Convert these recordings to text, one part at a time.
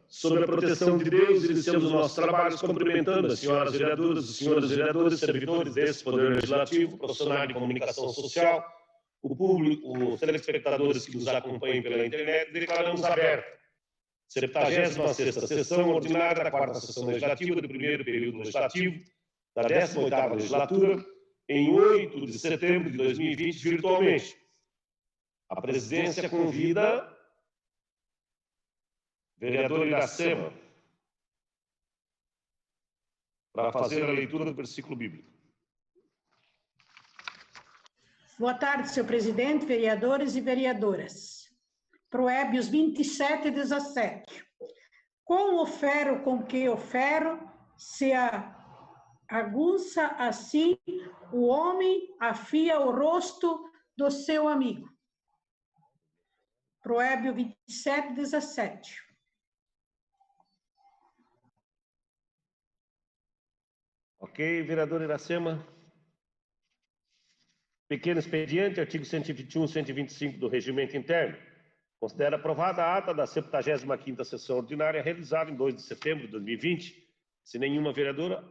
Sob a proteção de Deus, iniciamos os nossos trabalhos cumprimentando as senhoras vereadoras, os senhores vereadores, servidores desse Poder Legislativo, profissionais de comunicação social, o público, os telespectadores que nos acompanham pela internet, declaramos aberta 76ª sessão ordinária da 4ª sessão legislativa do primeiro período legislativo da 18ª legislatura, em 8 de setembro de 2020, virtualmente. A presidência convida vereador Iracema para fazer a leitura do versículo bíblico. Boa tarde, senhor presidente, vereadores e vereadoras. Provérbios 27:17. Com o ferro com que o ferro se aguça, assim o homem afia o rosto do seu amigo. Provérbio 27:17. Ok, vereador Iracema. Pequeno expediente, artigo 121, 125 do Regimento Interno. Considera aprovada a ata da 75ª sessão ordinária realizada em 2 de setembro de 2020. Se nenhuma vereadora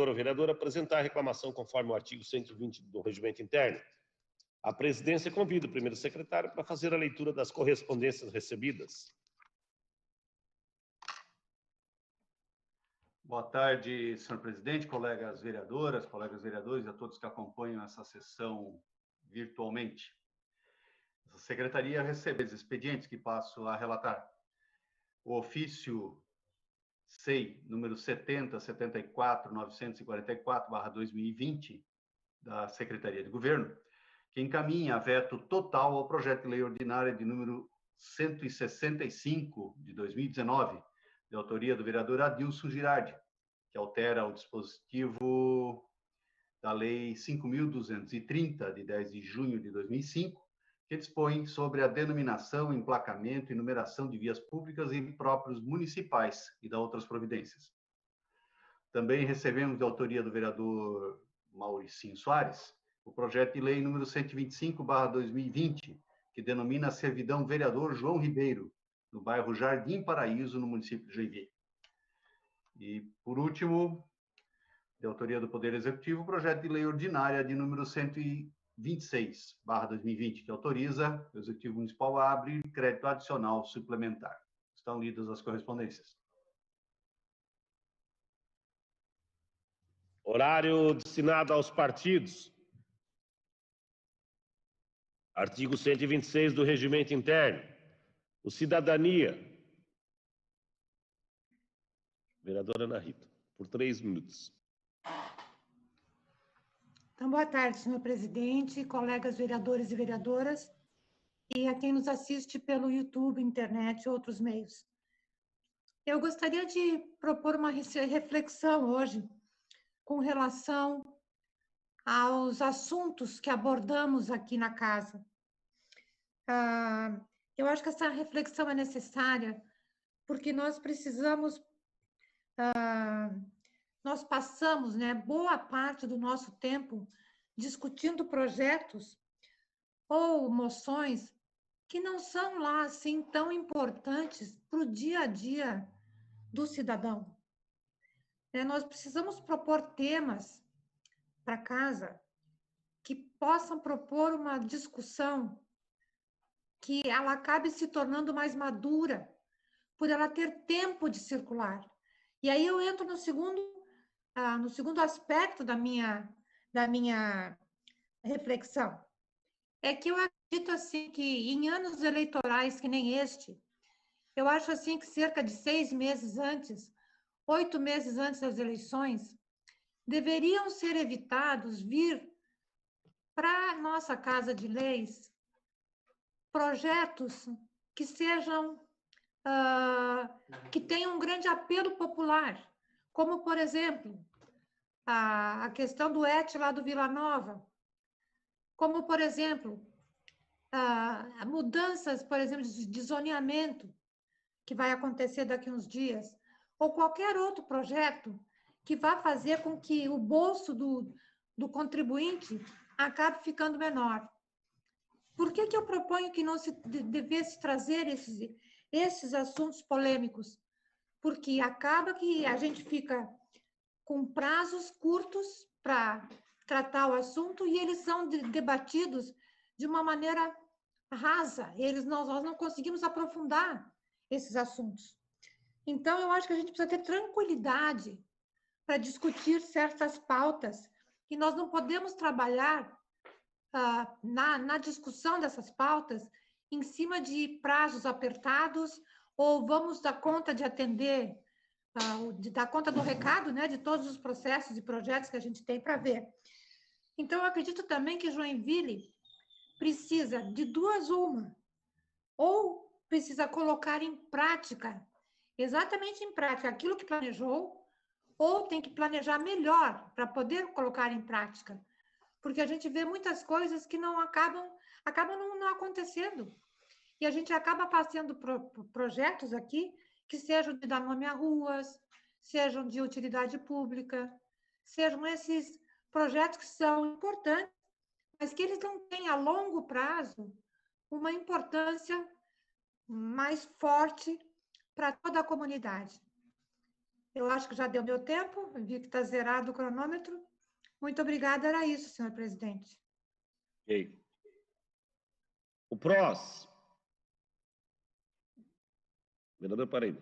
ou vereadora apresentar reclamação conforme o artigo 120 do Regimento Interno, a presidência convida o primeiro secretário para fazer a leitura das correspondências recebidas. Boa tarde, senhor presidente, colegas vereadoras, colegas vereadores e a todos que acompanham essa sessão virtualmente. A secretaria recebe os expedientes que passo a relatar. O ofício SEI, número 70.74.944/2020, da Secretaria de Governo, que encaminha veto total ao projeto de lei ordinária de número 165 de 2019, de autoria do vereador Adilson Girardi, que altera o dispositivo da Lei 5.230, de 10 de junho de 2005, que dispõe sobre a denominação, emplacamento e numeração de vias públicas e próprios municipais e da outras providências. Também recebemos de autoria do vereador Mauricinho Soares o projeto de lei número 125/2020, que denomina a servidão vereador João Ribeiro, no bairro Jardim Paraíso, no município de Joinville. E, por último, de autoria do Poder Executivo, o projeto de lei ordinária de número 126/2020, que autoriza o Executivo Municipal a abrir crédito adicional suplementar. Estão lidas as correspondências. Horário destinado aos partidos. Artigo 126 do Regimento Interno. O Cidadania. Vereadora Ana Rita, por 3 minutos. Então, boa tarde, senhor presidente, colegas vereadores e vereadoras, e a quem nos assiste pelo YouTube, internet e outros meios. Eu gostaria de propor uma reflexão hoje com relação aos assuntos que abordamos aqui na casa. Eu acho que essa reflexão é necessária porque nós precisamos, nós passamos, né, boa parte do nosso tempo discutindo projetos ou moções que não são lá assim tão importantes para o dia a dia do cidadão. Nós precisamos propor temas para casa que possam propor uma discussão que ela acabe se tornando mais madura, por ela ter tempo de circular. E aí eu entro no segundo aspecto da minha reflexão. É que eu acredito assim que em anos eleitorais que nem este, eu acho assim que cerca de 6 meses antes, 8 meses antes das eleições, deveriam ser evitados vir para a nossa Casa de Leis projetos que sejam, que tenham um grande apelo popular, como, por exemplo, a questão do ET lá do Vila Nova, como, por exemplo, mudanças, por exemplo, de zoneamento, que vai acontecer daqui a uns dias, ou qualquer outro projeto que vá fazer com que o bolso do contribuinte acabe ficando menor. Por que eu proponho que não se devesse trazer esses assuntos polêmicos, porque acaba que a gente fica com prazos curtos para tratar o assunto e eles são debatidos de uma maneira rasa. Nós não conseguimos aprofundar esses assuntos. Então, eu acho que a gente precisa ter tranquilidade para discutir certas pautas e nós não podemos trabalhar na discussão dessas pautas em cima de prazos apertados ou vamos dar conta de atender, de dar conta do recado, né, de todos os processos e projetos que a gente tem para ver. Então, eu acredito também que Joinville precisa de duas uma, ou precisa colocar em prática, exatamente em prática, aquilo que planejou, ou tem que planejar melhor para poder colocar em prática. Porque a gente vê muitas coisas que não acabam não acontecendo. E a gente acaba fazendo projetos aqui que sejam de dar nome a ruas, sejam de utilidade pública, sejam esses projetos que são importantes, mas que eles não têm a longo prazo uma importância mais forte para toda a comunidade. Eu acho que já deu meu tempo, vi que está zerado o cronômetro. Muito obrigada, era isso, senhor presidente. Ok. O PROS. Vereador Parede.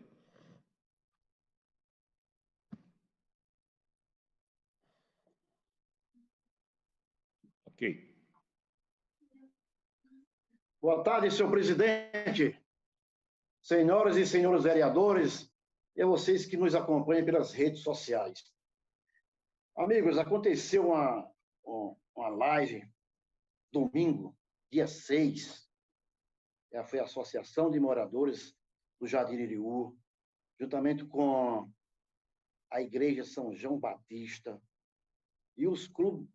Ok. Boa tarde, senhor presidente, senhoras e senhores vereadores e a vocês que nos acompanham pelas redes sociais. Amigos, aconteceu uma live domingo, dia 6, foi a Associação de Moradores do Jardim Iriú, juntamente com a Igreja São João Batista e os clubes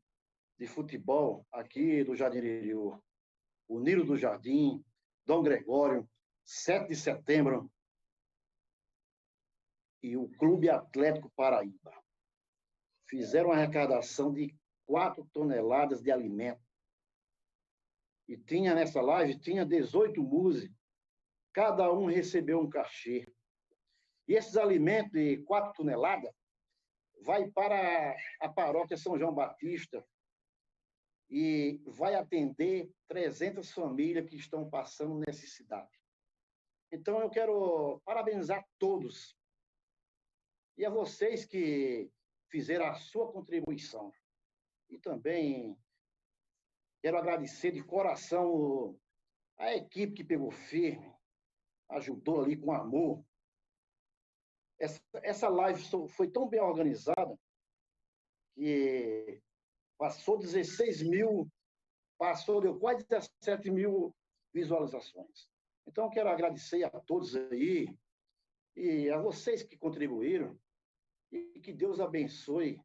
de futebol aqui do Jardim Iriú, o Nilo do Jardim, Dom Gregório, 7 de setembro e o Clube Atlético Paraíba. Fizeram uma arrecadação de 4 toneladas de alimento. E tinha nessa live, tinha 18 músicos, cada um recebeu um cachê. E esses alimentos de 4 toneladas vai para a paróquia São João Batista e vai atender 300 famílias que estão passando necessidade. Então, eu quero parabenizar todos e a vocês que fizeram a sua contribuição. E também quero agradecer de coração a equipe que pegou firme, ajudou ali com amor. Essa live foi tão bem organizada que passou 16 mil, deu quase 17 mil visualizações. Então, eu quero agradecer a todos aí e a vocês que contribuíram e que Deus abençoe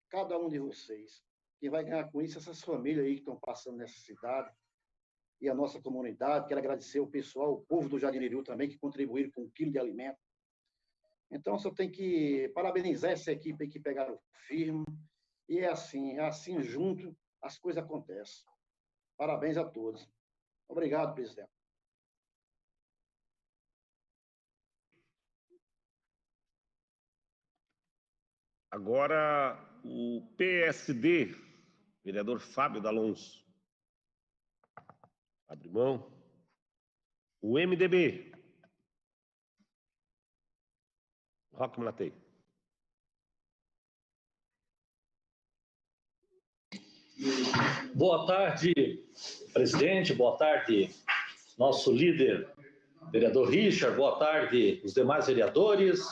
cada um de vocês. Que vai ganhar com isso essas famílias aí que estão passando nessa cidade e a nossa comunidade. Quero agradecer o pessoal, o povo do Jardim Iriú também, que contribuíram com 1 quilo de alimento. Então, só tem que parabenizar essa equipe aí que pegaram firme. E é assim junto, as coisas acontecem. Parabéns a todos. Obrigado, presidente. Agora, o PSD, vereador Fábio D'Alonso. Abre mão. O MDB. Roque Mlatei. Boa tarde, presidente. Boa tarde, nosso líder, vereador Richard. Boa tarde, os demais vereadores.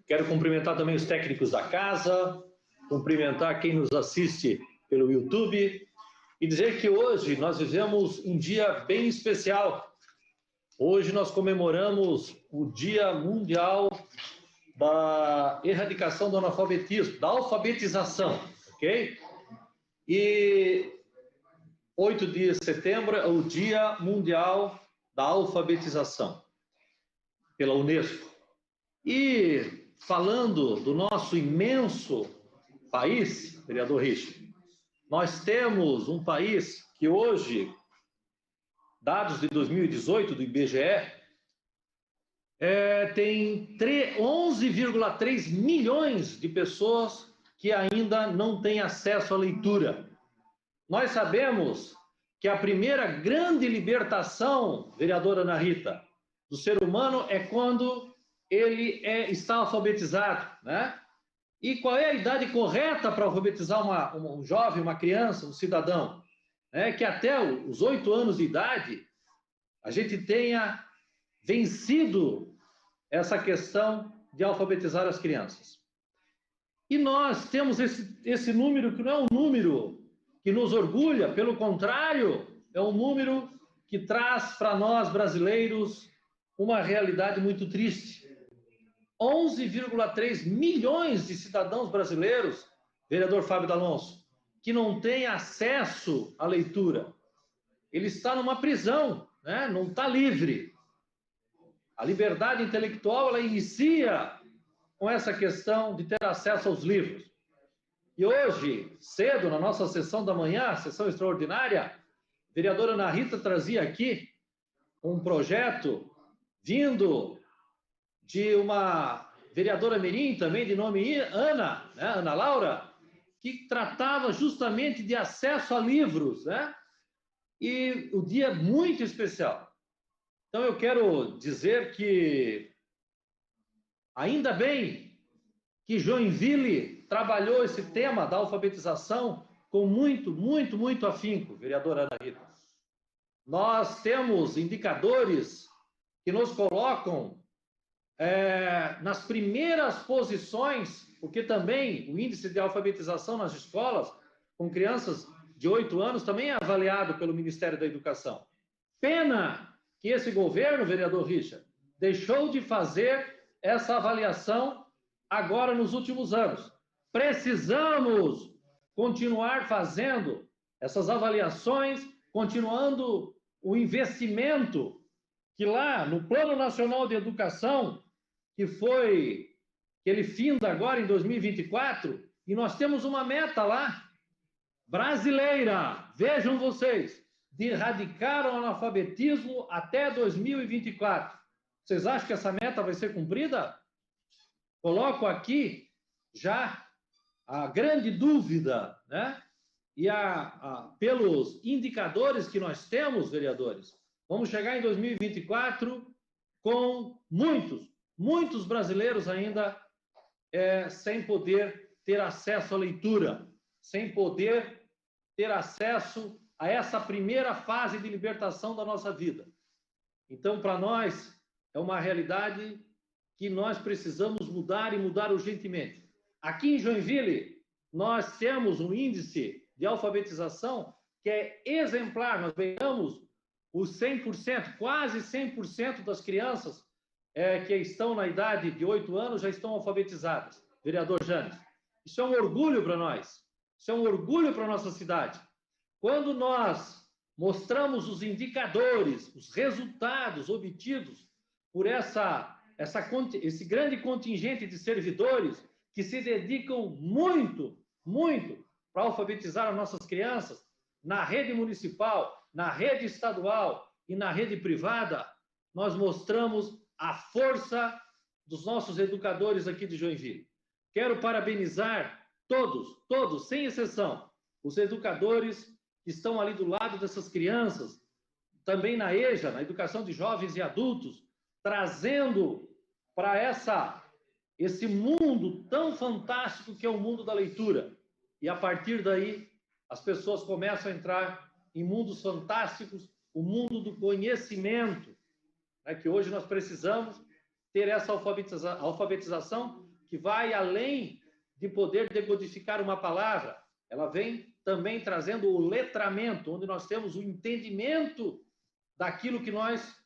Quero cumprimentar também os técnicos da casa, cumprimentar quem nos assiste pelo YouTube e dizer que hoje nós vivemos um dia bem especial. Hoje nós comemoramos o Dia Mundial da Erradicação do Analfabetismo, da alfabetização, ok? E 8 de setembro é o Dia Mundial da Alfabetização, pela Unesco. E falando do nosso imenso país, vereador Richard, nós temos um país que hoje, dados de 2018 do IBGE, tem 11,3 milhões de pessoas que ainda não têm acesso à leitura. Nós sabemos que a primeira grande libertação, vereadora Ana Rita, do ser humano é quando ele está alfabetizado, né? E qual é a idade correta para alfabetizar um jovem, uma criança, um cidadão? É que até os 8 anos de idade a gente tenha vencido essa questão de alfabetizar as crianças. E nós temos esse número que não é um número que nos orgulha, pelo contrário, é um número que traz para nós brasileiros uma realidade muito triste. 11,3 milhões de cidadãos brasileiros, vereador Fábio D'Alonso, que não têm acesso à leitura. Ele está numa prisão, né? Não está livre. A liberdade intelectual, ela inicia com essa questão de ter acesso aos livros. E hoje, cedo, na nossa sessão da manhã, sessão extraordinária, a vereadora Ana Rita trazia aqui um projeto vindo de uma vereadora mirim, também de nome Ana, né? Ana Laura, que tratava justamente de acesso a livros, né? E o dia é muito especial. Então, eu quero dizer que, ainda bem que Joinville trabalhou esse tema da alfabetização com muito afinco, vereadora Ana Rita. Nós temos indicadores que nos colocam nas primeiras posições, porque também o índice de alfabetização nas escolas, com crianças de 8 anos, também é avaliado pelo Ministério da Educação. Pena que esse governo, vereador Richard, deixou de fazer essa avaliação agora nos últimos anos. Precisamos continuar fazendo essas avaliações, continuando o investimento que lá no Plano Nacional de Educação, que ele finda agora em 2024, e nós temos uma meta lá, brasileira, vejam vocês, de erradicar o analfabetismo até 2024. Vocês acham que essa meta vai ser cumprida? Coloco aqui já a grande dúvida, né? E pelos indicadores que nós temos, vereadores, vamos chegar em 2024 com muitos brasileiros ainda sem poder ter acesso à leitura, sem poder ter acesso a essa primeira fase de libertação da nossa vida. Então, para nós, é uma realidade que nós precisamos mudar e mudar urgentemente. Aqui em Joinville, nós temos um índice de alfabetização que é exemplar. Nós ganhamos os 100%, quase 100% das crianças que estão na idade de 8 anos já estão alfabetizadas. Vereador Janes, isso é um orgulho para nós. Isso é um orgulho para a nossa cidade. Quando nós mostramos os indicadores, os resultados obtidos por esse grande contingente de servidores que se dedicam muito para alfabetizar as nossas crianças na rede municipal, na rede estadual e na rede privada, nós mostramos a força dos nossos educadores aqui de Joinville. Quero parabenizar todos, sem exceção, os educadores que estão ali do lado dessas crianças, também na EJA, na Educação de Jovens e Adultos, trazendo para esse mundo tão fantástico que é o mundo da leitura. E a partir daí, as pessoas começam a entrar em mundos fantásticos, o mundo do conhecimento, né, que hoje nós precisamos ter essa alfabetização que vai além de poder decodificar uma palavra, ela vem também trazendo o letramento, onde nós temos o entendimento daquilo que nós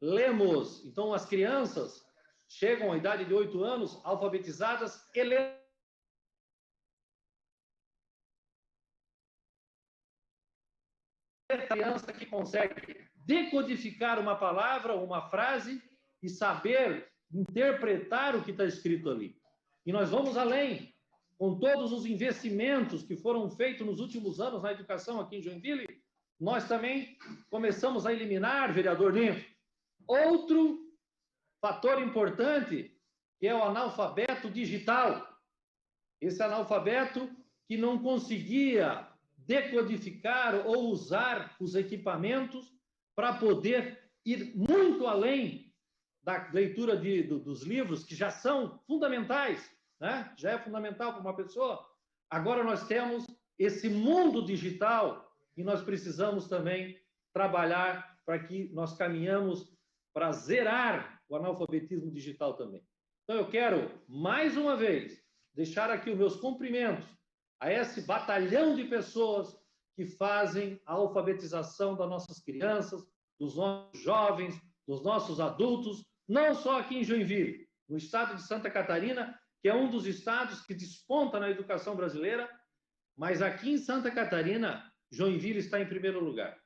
lemos. Então, as crianças chegam à idade de 8 anos alfabetizadas e criança que consegue decodificar uma palavra, uma frase e saber interpretar o que está escrito ali. E nós vamos além, com todos os investimentos que foram feitos nos últimos anos na educação aqui em Joinville, nós também começamos a eliminar, vereador Ninho, outro fator importante, que é o analfabeto digital. Esse analfabeto que não conseguia decodificar ou usar os equipamentos para poder ir muito além da leitura dos livros, que já são fundamentais, né? Já é fundamental para uma pessoa. Agora nós temos esse mundo digital e nós precisamos também trabalhar para que nós caminhamos para zerar o analfabetismo digital também. Então, eu quero, mais uma vez, deixar aqui os meus cumprimentos a esse batalhão de pessoas que fazem a alfabetização das nossas crianças, dos nossos jovens, dos nossos adultos, não só aqui em Joinville, no estado de Santa Catarina, que é um dos estados que desponta na educação brasileira, mas aqui em Santa Catarina, Joinville está em primeiro lugar.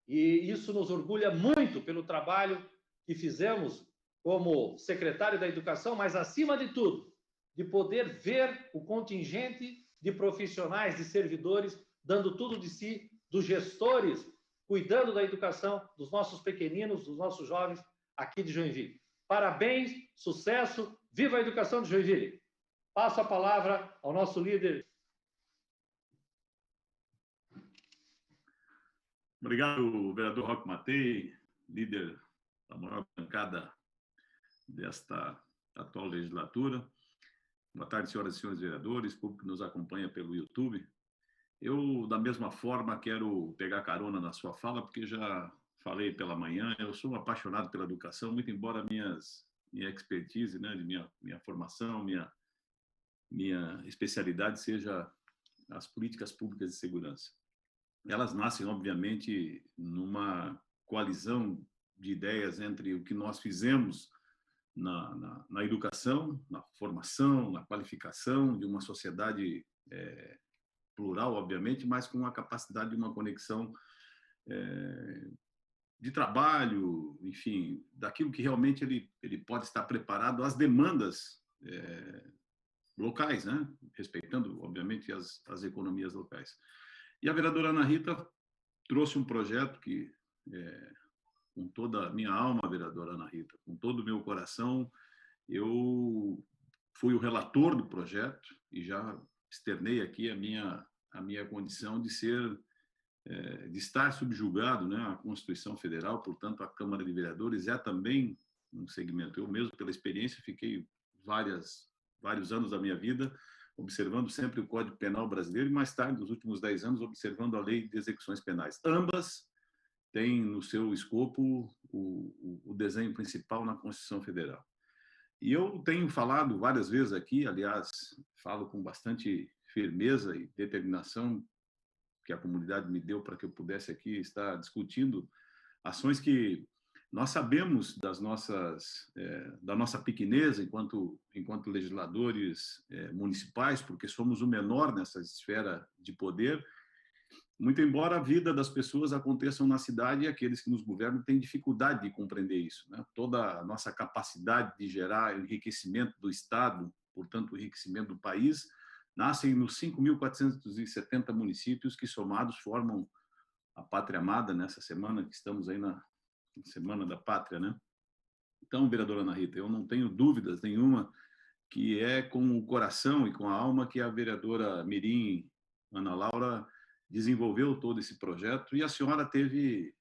E isso nos orgulha muito pelo trabalho que fizemos como secretário da Educação, mas, acima de tudo, de poder ver o contingente de profissionais, de servidores, dando tudo de si, dos gestores, cuidando da educação dos nossos pequeninos, dos nossos jovens aqui de Joinville. Parabéns, sucesso, viva a educação de Joinville. Passo a palavra ao nosso líder. Obrigado, vereador Roque Matei, líder da maior bancada desta atual legislatura. Boa tarde, senhoras e senhores vereadores, público que nos acompanha pelo YouTube. Eu, da mesma forma, quero pegar carona na sua fala, porque já falei pela manhã, eu sou apaixonado pela educação, muito embora minha expertise, né, de minha formação, minha especialidade seja as políticas públicas de segurança. Elas nascem, obviamente, numa coalizão de ideias entre o que nós fizemos na educação, na formação, na qualificação de uma sociedade plural, obviamente, mas com a capacidade de uma conexão de trabalho, enfim, daquilo que realmente ele pode estar preparado às demandas locais, né? Respeitando, obviamente, as economias locais. E a vereadora Ana Rita trouxe um projeto que, com toda a minha alma, vereadora Ana Rita, com todo o meu coração, eu fui o relator do projeto e já externei aqui a minha condição de estar subjugado, né, à Constituição Federal, portanto, a Câmara de Vereadores é também um segmento. Eu mesmo, pela experiência, fiquei vários anos da minha vida observando sempre o Código Penal brasileiro e, mais tarde, nos últimos 10 anos, observando a Lei de Execuções Penais. Ambas têm no seu escopo o desenho principal na Constituição Federal. E eu tenho falado várias vezes aqui, aliás, falo com bastante firmeza e determinação que a comunidade me deu para que eu pudesse aqui estar discutindo ações que nós sabemos da nossa pequeneza enquanto legisladores municipais, porque somos o menor nessa esfera de poder, muito embora a vida das pessoas aconteçam na cidade e aqueles que nos governam têm dificuldade de compreender isso, né? Toda a nossa capacidade de gerar enriquecimento do Estado, portanto, o enriquecimento do país, nascem nos 5.470 municípios que, somados, formam a Pátria Amada, nessa semana que estamos aí na Semana da Pátria, né? Então, vereadora Ana Rita, eu não tenho dúvidas nenhuma que é com o coração e com a alma que a vereadora Mirim Ana Laura desenvolveu todo esse projeto e a senhora teve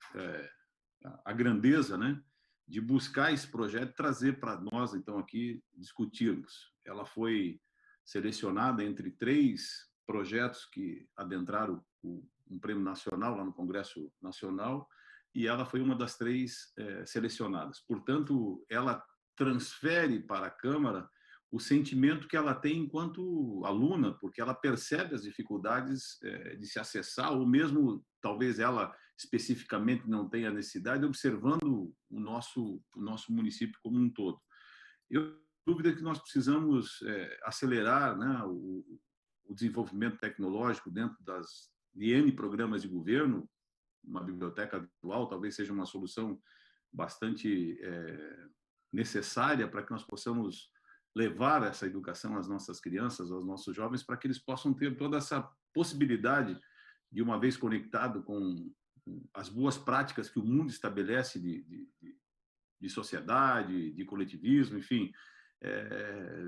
a grandeza, né, de buscar esse projeto e trazer para nós, então, aqui discutirmos. Ela foi selecionada entre 3 projetos que adentraram um prêmio nacional lá no Congresso Nacional e ela foi uma das 3 selecionadas. Portanto, ela transfere para a Câmara o sentimento que ela tem enquanto aluna, porque ela percebe as dificuldades de se acessar, ou mesmo, talvez ela especificamente não tenha necessidade, observando o nosso município como um todo. Eu tenho dúvida que nós precisamos acelerar, né, o desenvolvimento tecnológico dentro de N programas de governo. Uma biblioteca virtual talvez seja uma solução bastante necessária para que nós possamos levar essa educação às nossas crianças, aos nossos jovens, para que eles possam ter toda essa possibilidade de, uma vez conectado com as boas práticas que o mundo estabelece de sociedade, de coletivismo, enfim,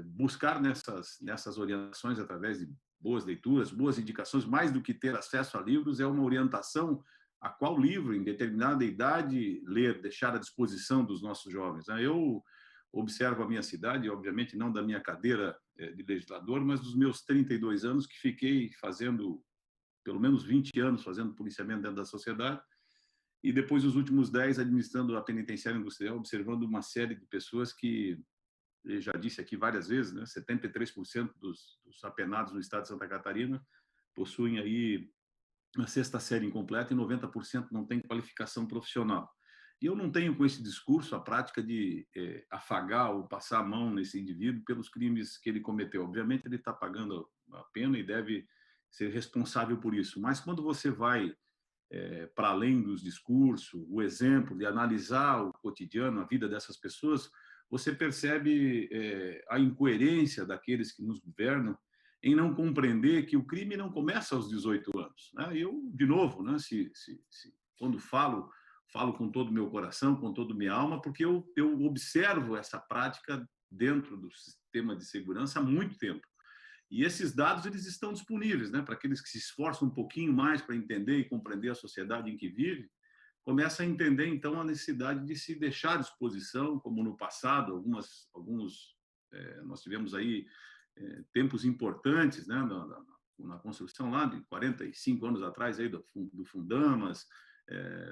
buscar nessas orientações através de boas leituras, boas indicações, mais do que ter acesso a livros, é uma orientação a qual livro, em determinada idade, ler, deixar à disposição dos nossos jovens. Eu observo a minha cidade, obviamente não da minha cadeira de legislador, mas dos meus 32 anos que fiquei fazendo, pelo menos 20 anos, fazendo policiamento dentro da sociedade, e depois os últimos 10 administrando a penitenciária industrial, observando uma série de pessoas que, eu já disse aqui várias vezes, né, 73% dos apenados no estado de Santa Catarina possuem aí a sexta série incompleta e 90% não tem qualificação profissional. E eu não tenho com esse discurso a prática de afagar ou passar a mão nesse indivíduo pelos crimes que ele cometeu. Obviamente ele está pagando a pena e deve ser responsável por isso. Mas quando você vai para além dos discursos, o exemplo de analisar o cotidiano, a vida dessas pessoas, você percebe a incoerência daqueles que nos governam em não compreender que o crime não começa aos 18 anos. Né? Eu, de novo, né, quando falo com todo o meu coração, com toda a minha alma, porque eu observo essa prática dentro do sistema de segurança há muito tempo. E esses dados eles estão disponíveis, né, para aqueles que se esforçam um pouquinho mais para entender e compreender a sociedade em que vive, começa a entender, então, a necessidade de se deixar à disposição, como no passado, nós tivemos aí tempos importantes, né, na construção lá de 45 anos atrás aí do Fundamas,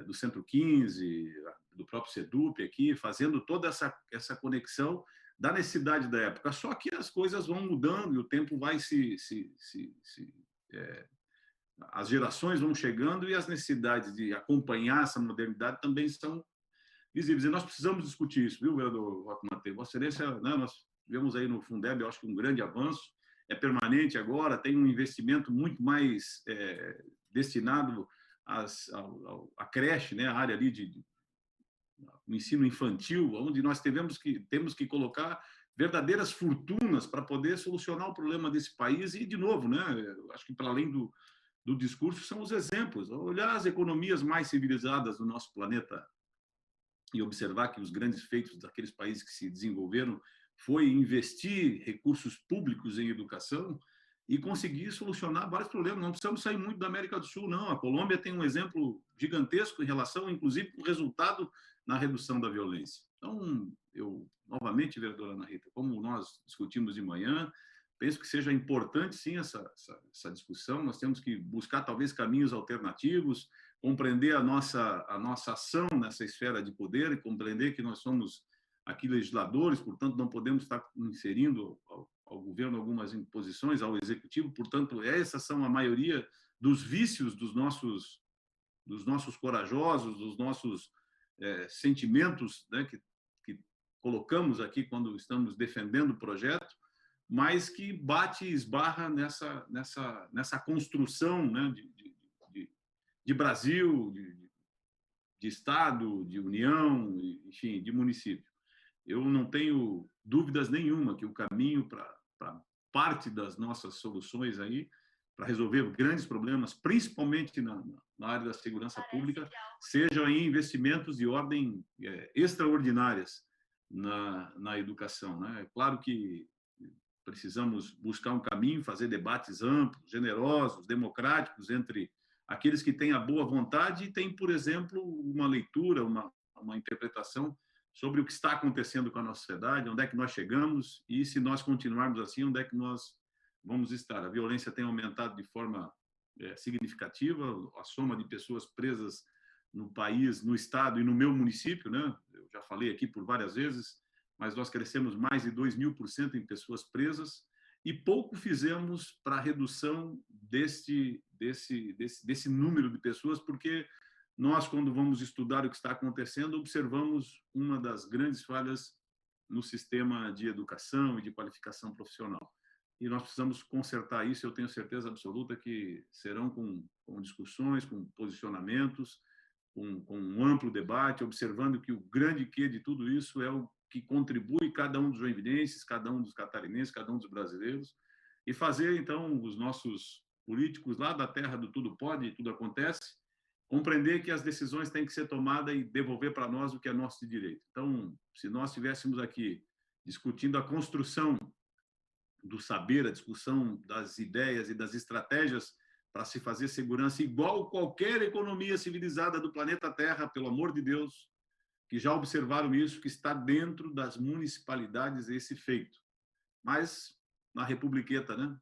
do Centro 15, do próprio SEDUP aqui, fazendo toda essa conexão da necessidade da época. Só que as coisas vão mudando e o tempo vai as gerações vão chegando e as necessidades de acompanhar essa modernidade também são visíveis. E nós precisamos discutir isso, viu, vereador Roque Mateus? Vossa Excelência, né, nós tivemos aí no Fundeb, eu acho que um grande avanço, é permanente agora, tem um investimento muito mais destinado à creche, né, a área ali de ensino infantil, onde nós temos que colocar verdadeiras fortunas para poder solucionar o problema desse país. E, de novo, né, acho que para além do discurso são os exemplos. Olhar as economias mais civilizadas do nosso planeta e observar que os grandes feitos daqueles países que se desenvolveram foi investir recursos públicos em educação e conseguir solucionar vários problemas. Não precisamos sair muito da América do Sul, não. A Colômbia tem um exemplo gigantesco em relação, inclusive, com o resultado na redução da violência. Então, eu, novamente, vereadora Ana Rita, como nós discutimos de manhã, penso que seja importante, sim, essa discussão. Nós temos que buscar, talvez, caminhos alternativos, compreender a nossa ação nessa esfera de poder e compreender que nós somos aqui legisladores, portanto, não podemos estar inserindo ao governo algumas imposições, ao executivo, portanto, essas são a maioria dos vícios dos nossos corajosos, dos nossos sentimentos, né, que colocamos aqui quando estamos defendendo o projeto, mas que bate e esbarra nessa construção, né, de Brasil, de Estado, de União, enfim, de município. Eu não tenho dúvidas nenhuma que o caminho para parte das nossas soluções aí, para resolver grandes problemas, principalmente na área da segurança pública, sejam em investimentos de ordem extraordinárias na educação, né? É claro que precisamos buscar um caminho, fazer debates amplos, generosos, democráticos entre aqueles que têm a boa vontade e têm, por exemplo, uma leitura, uma interpretação sobre o que está acontecendo com a nossa sociedade, onde é que nós chegamos e, se nós continuarmos assim, onde é que nós vamos estar. A violência tem aumentado de forma significativa, a soma de pessoas presas no país, no estado e no meu município, né? Eu já falei aqui por várias vezes, mas nós crescemos mais de 2.000% em pessoas presas e pouco fizemos para a redução desse número de pessoas, porque nós, quando vamos estudar o que está acontecendo, observamos uma das grandes falhas no sistema de educação e de qualificação profissional. E nós precisamos consertar isso. Eu tenho certeza absoluta que serão com discussões, com posicionamentos, com um amplo debate, observando que o grande quê de tudo isso é o que contribui cada um dos joinvilenses, cada um dos catarinenses, cada um dos brasileiros, e fazer, então, os nossos políticos lá da terra do tudo pode e tudo acontece, compreender que as decisões têm que ser tomadas e devolver para nós o que é nosso de direito. Então, se nós estivéssemos aqui discutindo a construção do saber, a discussão das ideias e das estratégias para se fazer segurança igual qualquer economia civilizada do planeta Terra, pelo amor de Deus, que já observaram isso, que está dentro das municipalidades esse feito. Mas na Republiqueta, né?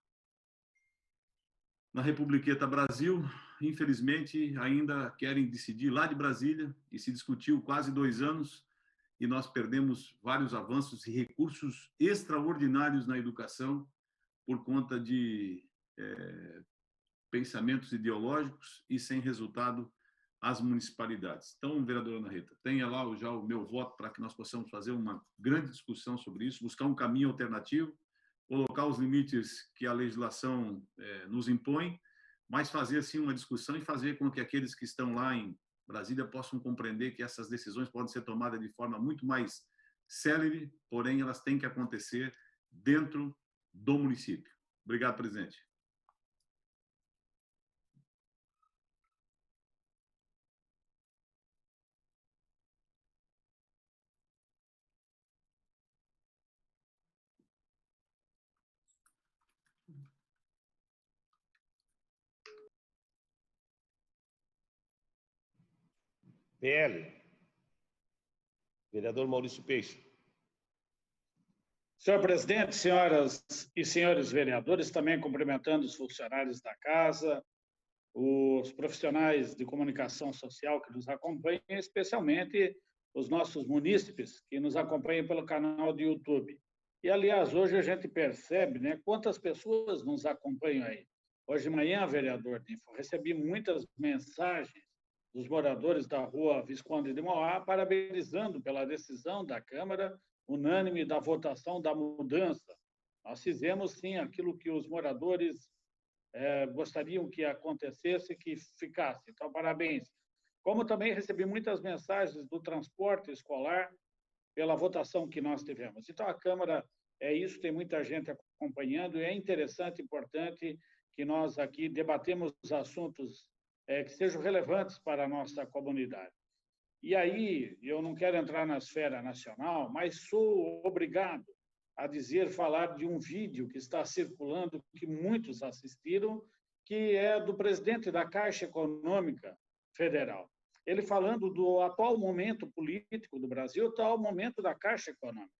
Na Republiqueta Brasil, infelizmente, ainda querem decidir lá de Brasília, e se discutiu quase 2 anos, e nós perdemos vários avanços e recursos extraordinários na educação por conta de pensamentos ideológicos e sem resultado às municipalidades. Então, vereadora Ana Rita, tenha lá já o meu voto para que nós possamos fazer uma grande discussão sobre isso, buscar um caminho alternativo, colocar os limites que a legislação nos impõe, mas fazer assim uma discussão e fazer com que aqueles que estão lá em Brasília possam compreender que essas decisões podem ser tomadas de forma muito mais célere, porém elas têm que acontecer dentro do município. Obrigado, presidente. PL. Vereador Maurício Peixe. Senhor presidente, senhoras e senhores vereadores, também cumprimentando os funcionários da casa, os profissionais de comunicação social que nos acompanham, especialmente os nossos munícipes que nos acompanham pelo canal do YouTube. E, aliás, hoje a gente percebe, né, quantas pessoas nos acompanham aí. Hoje de manhã, vereador Nifo, recebi muitas mensagens dos moradores da rua Visconde de Mauá parabenizando pela decisão da Câmara unânime da votação da mudança. Nós fizemos, sim, aquilo que os moradores gostariam que acontecesse, que ficasse. Então, parabéns. Como também recebi muitas mensagens do transporte escolar pela votação que nós tivemos. Então, a Câmara é isso, tem muita gente acompanhando, e é interessante, importante que nós aqui debatemos assuntos que sejam relevantes para a nossa comunidade. E aí, eu não quero entrar na esfera nacional, mas sou obrigado a falar de um vídeo que está circulando, que muitos assistiram, que é do presidente da Caixa Econômica Federal. Ele falando do atual momento político do Brasil, atual momento da Caixa Econômica.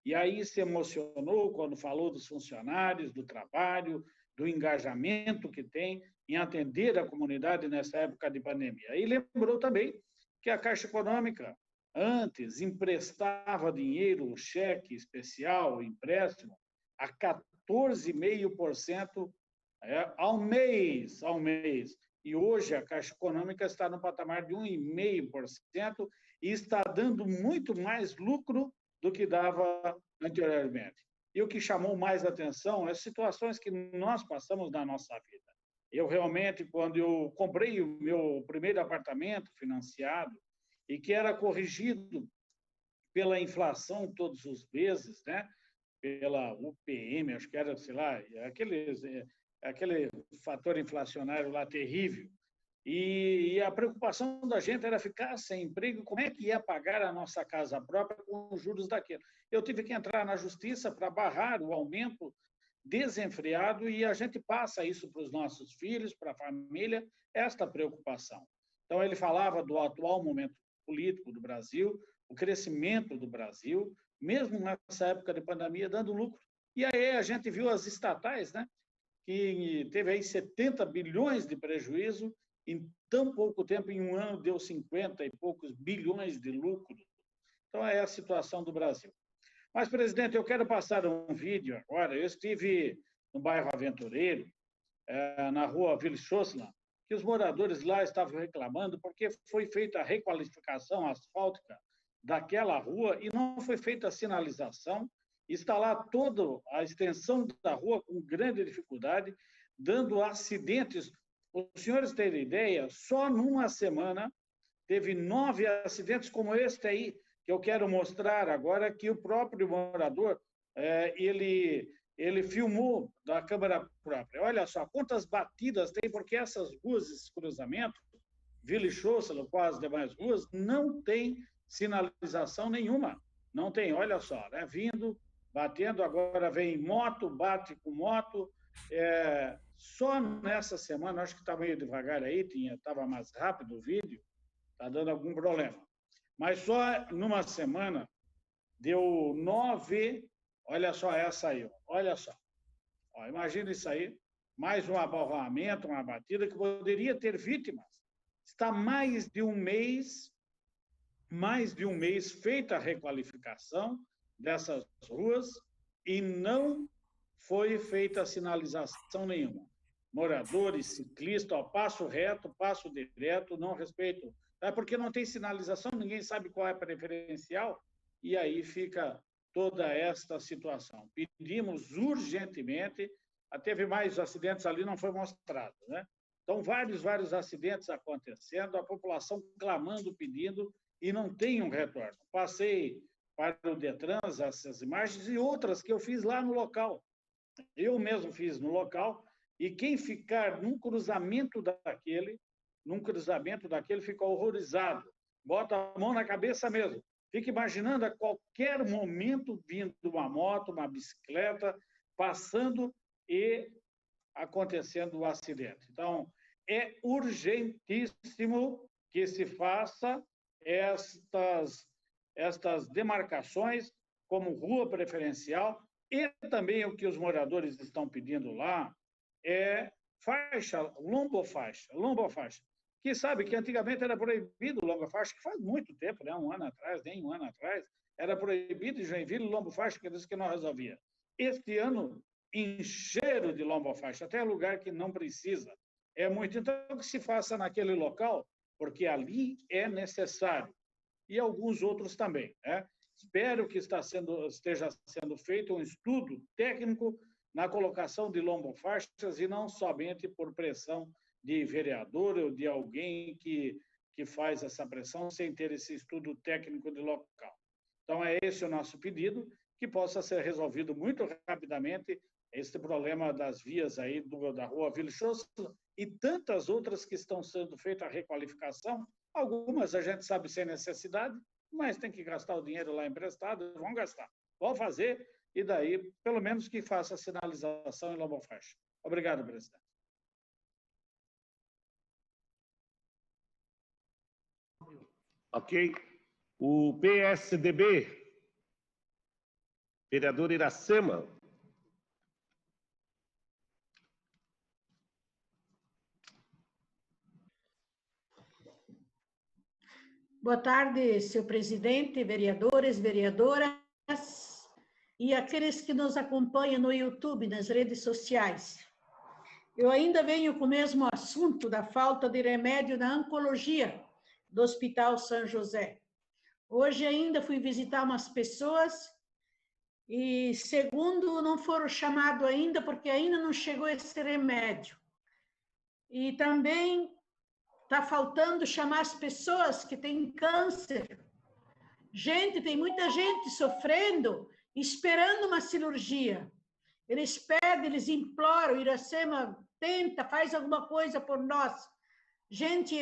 E aí se emocionou quando falou dos funcionários, do trabalho, do engajamento que tem em atender a comunidade nessa época de pandemia. E lembrou também que a Caixa Econômica antes emprestava dinheiro, cheque especial, empréstimo, a 14,5% ao mês. E hoje a Caixa Econômica está no patamar de 1,5% e está dando muito mais lucro do que dava anteriormente. E o que chamou mais atenção é as situações que nós passamos na nossa vida. Eu realmente, quando eu comprei o meu primeiro apartamento financiado, e que era corrigido pela inflação todos os meses, né? Pela UPM, acho que era, sei lá, aquele fator inflacionário lá terrível. E a preocupação da gente era ficar sem emprego, como é que ia pagar a nossa casa própria com os juros daquilo? Eu tive que entrar na justiça para barrar o aumento desenfreado e a gente passa isso para os nossos filhos, para a família, esta preocupação. Então, ele falava do atual momento político do Brasil, o crescimento do Brasil, mesmo nessa época de pandemia, dando lucro. E aí a gente viu as estatais, né, que teve aí 70 bilhões de prejuízo, em tão pouco tempo, em um ano, deu 50 e poucos bilhões de lucro. Então, é a situação do Brasil. Mas, presidente, eu quero passar um vídeo agora. Eu estive no bairro Aventureiro, na rua Vila Choslan, que os moradores lá estavam reclamando porque foi feita a requalificação asfáltica daquela rua e não foi feita a sinalização. Está lá toda a extensão da rua com grande dificuldade, dando acidentes. Os senhores terem ideia, só numa semana teve 9 acidentes como este aí, que eu quero mostrar agora, que o próprio morador, ele filmou da câmera própria. Olha só quantas batidas tem, porque essas ruas, esses cruzamentos, Vila Ixossala, com as demais ruas, não tem sinalização nenhuma. Não tem, olha só, né? Vindo, batendo, agora vem moto, bate com moto. Só nessa semana, acho que está meio devagar aí, estava mais rápido o vídeo, está dando algum problema. Mas só numa semana deu 9, olha só essa aí, olha só. Ó, imagina isso aí, mais um abarroamento, uma batida que poderia ter vítimas. Está mais de um mês feita a requalificação dessas ruas e não foi feita sinalização nenhuma. Moradores, ciclistas, ó, passo reto, passo direto, não respeito. É porque não tem sinalização, ninguém sabe qual é a preferencial, e aí fica toda esta situação. Pedimos urgentemente, teve mais acidentes ali, não foi mostrado, né? Então, vários acidentes acontecendo, a população clamando, pedindo, e não tem um retorno. Passei para o Detran essas imagens e outras que eu fiz lá no local. Eu mesmo fiz no local, e quem ficar num cruzamento daquele fica horrorizado. Bota a mão na cabeça mesmo. Fica imaginando a qualquer momento vindo uma moto, uma bicicleta, passando e acontecendo o acidente. Então, é urgentíssimo que se faça estas demarcações como rua preferencial, e também o que os moradores estão pedindo lá é faixa, lombofaixa, que sabe que antigamente era proibido lombofaixa, que faz muito tempo, né? Um ano atrás, era proibido em Joinville lombofaixa, que disse que não resolvia. Este ano, encheram de lombofaixa, até lugar que não precisa. É muito. Então, que se faça naquele local, porque ali é necessário. E alguns outros também, né? Espero que esteja sendo feito um estudo técnico na colocação de lombofaixas e não somente por pressão de vereador ou de alguém que faz essa pressão sem ter esse estudo técnico de local. Então, é esse o nosso pedido, que possa ser resolvido muito rapidamente este problema das vias aí da rua Vila Ixossala e tantas outras que estão sendo feitas a requalificação. Algumas a gente sabe sem necessidade, mas tem que gastar o dinheiro lá emprestado, vão gastar. Vão fazer, e daí, pelo menos que faça a sinalização em lombofaixa. Obrigado, presidente. Ok. O PSDB, vereador Iracema. Boa tarde, senhor presidente, vereadores, vereadoras e aqueles que nos acompanham no YouTube, nas redes sociais. Eu ainda venho com o mesmo assunto da falta de remédio na oncologia do Hospital São José. Hoje ainda fui visitar umas pessoas e, segundo, não foram chamados ainda, porque ainda não chegou esse remédio. E também está faltando chamar as pessoas que têm câncer. Gente, tem muita gente sofrendo, esperando uma cirurgia. Eles pedem, eles imploram, Iracema, tenta, faz alguma coisa por nós. Gente,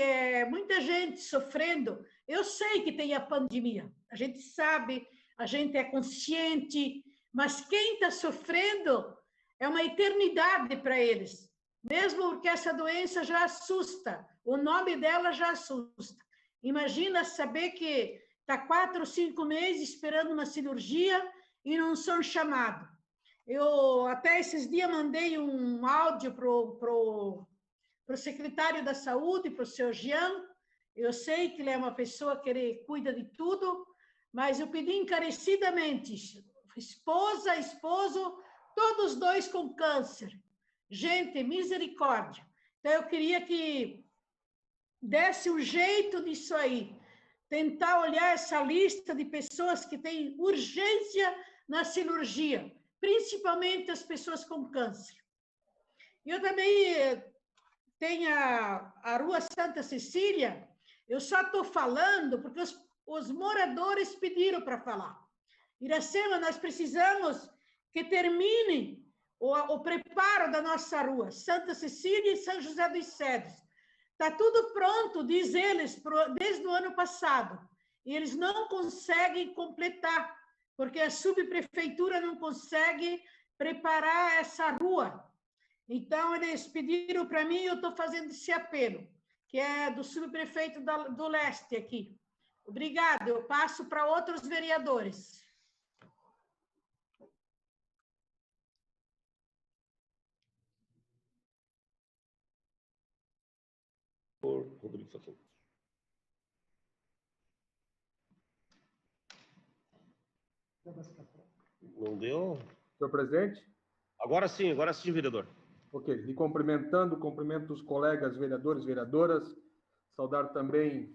muita gente sofrendo. Eu sei que tem a pandemia, a gente sabe, a gente é consciente, mas quem está sofrendo é uma eternidade para eles. Mesmo porque essa doença já assusta, o nome dela já assusta. Imagina saber que está 4 ou 5 meses esperando uma cirurgia e não são chamados. Eu até esses dias mandei um áudio para o secretário da Saúde, para o senhor Jean. Eu sei que ele é uma pessoa que ele cuida de tudo, mas eu pedi encarecidamente, esposa, esposo, todos dois com câncer. Gente, misericórdia. Então, eu queria que desse um jeito disso aí, tentar olhar essa lista de pessoas que têm urgência na cirurgia, principalmente as pessoas com câncer. Eu também tenho a Rua Santa Cecília, eu só estou falando porque os moradores pediram para falar. Iracema, nós precisamos que termine o preparo da nossa rua, Santa Cecília e São José dos Cedros. Está tudo pronto, diz eles, desde o ano passado. E eles não conseguem completar, porque a subprefeitura não consegue preparar essa rua. Então, eles pediram para mim e eu estou fazendo esse apelo, que é do subprefeito do Leste aqui. Obrigada, eu passo para outros vereadores. Rodrigo Faquin. Não deu? Senhor presidente? Agora sim, vereador. Ok. E cumprimento os colegas vereadores e vereadoras, saudar também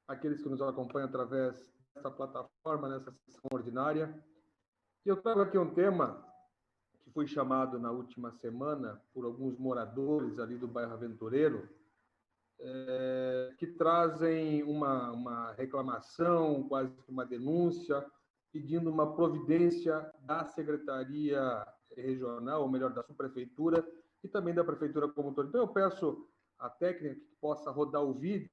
aqueles que nos acompanham através dessa plataforma, nessa sessão ordinária. E eu trago aqui um tema que foi chamado na última semana por alguns moradores ali do bairro Aventureiro, que trazem uma reclamação, quase que uma denúncia, pedindo uma providência da Secretaria Regional, ou melhor, da Subprefeitura, e também da Prefeitura como um todo. Então, eu peço à técnica que possa rodar o vídeo.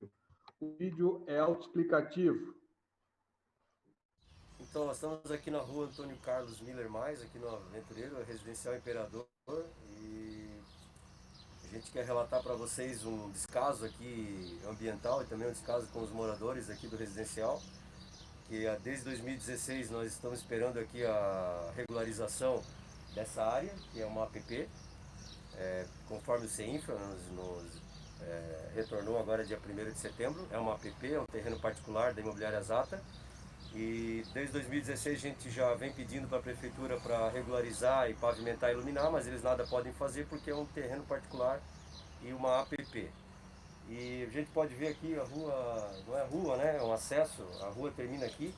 O vídeo é autoexplicativo. Então, nós estamos aqui na rua Antônio Carlos Miller Mais, aqui no Aventureiro, Residencial Imperador, e a gente quer relatar para vocês um descaso aqui ambiental e também um descaso com os moradores aqui do residencial, que desde 2016 nós estamos esperando aqui a regularização dessa área, que é uma APP, conforme o CEINFRA nos retornou agora dia 1º de setembro, é uma APP, é um terreno particular da imobiliária Zata, e desde 2016 a gente já vem pedindo para a prefeitura para regularizar e pavimentar e iluminar, mas eles nada podem fazer porque é um terreno particular e uma APP. E a gente pode ver aqui a rua, não é rua, né? É um acesso, a rua termina aqui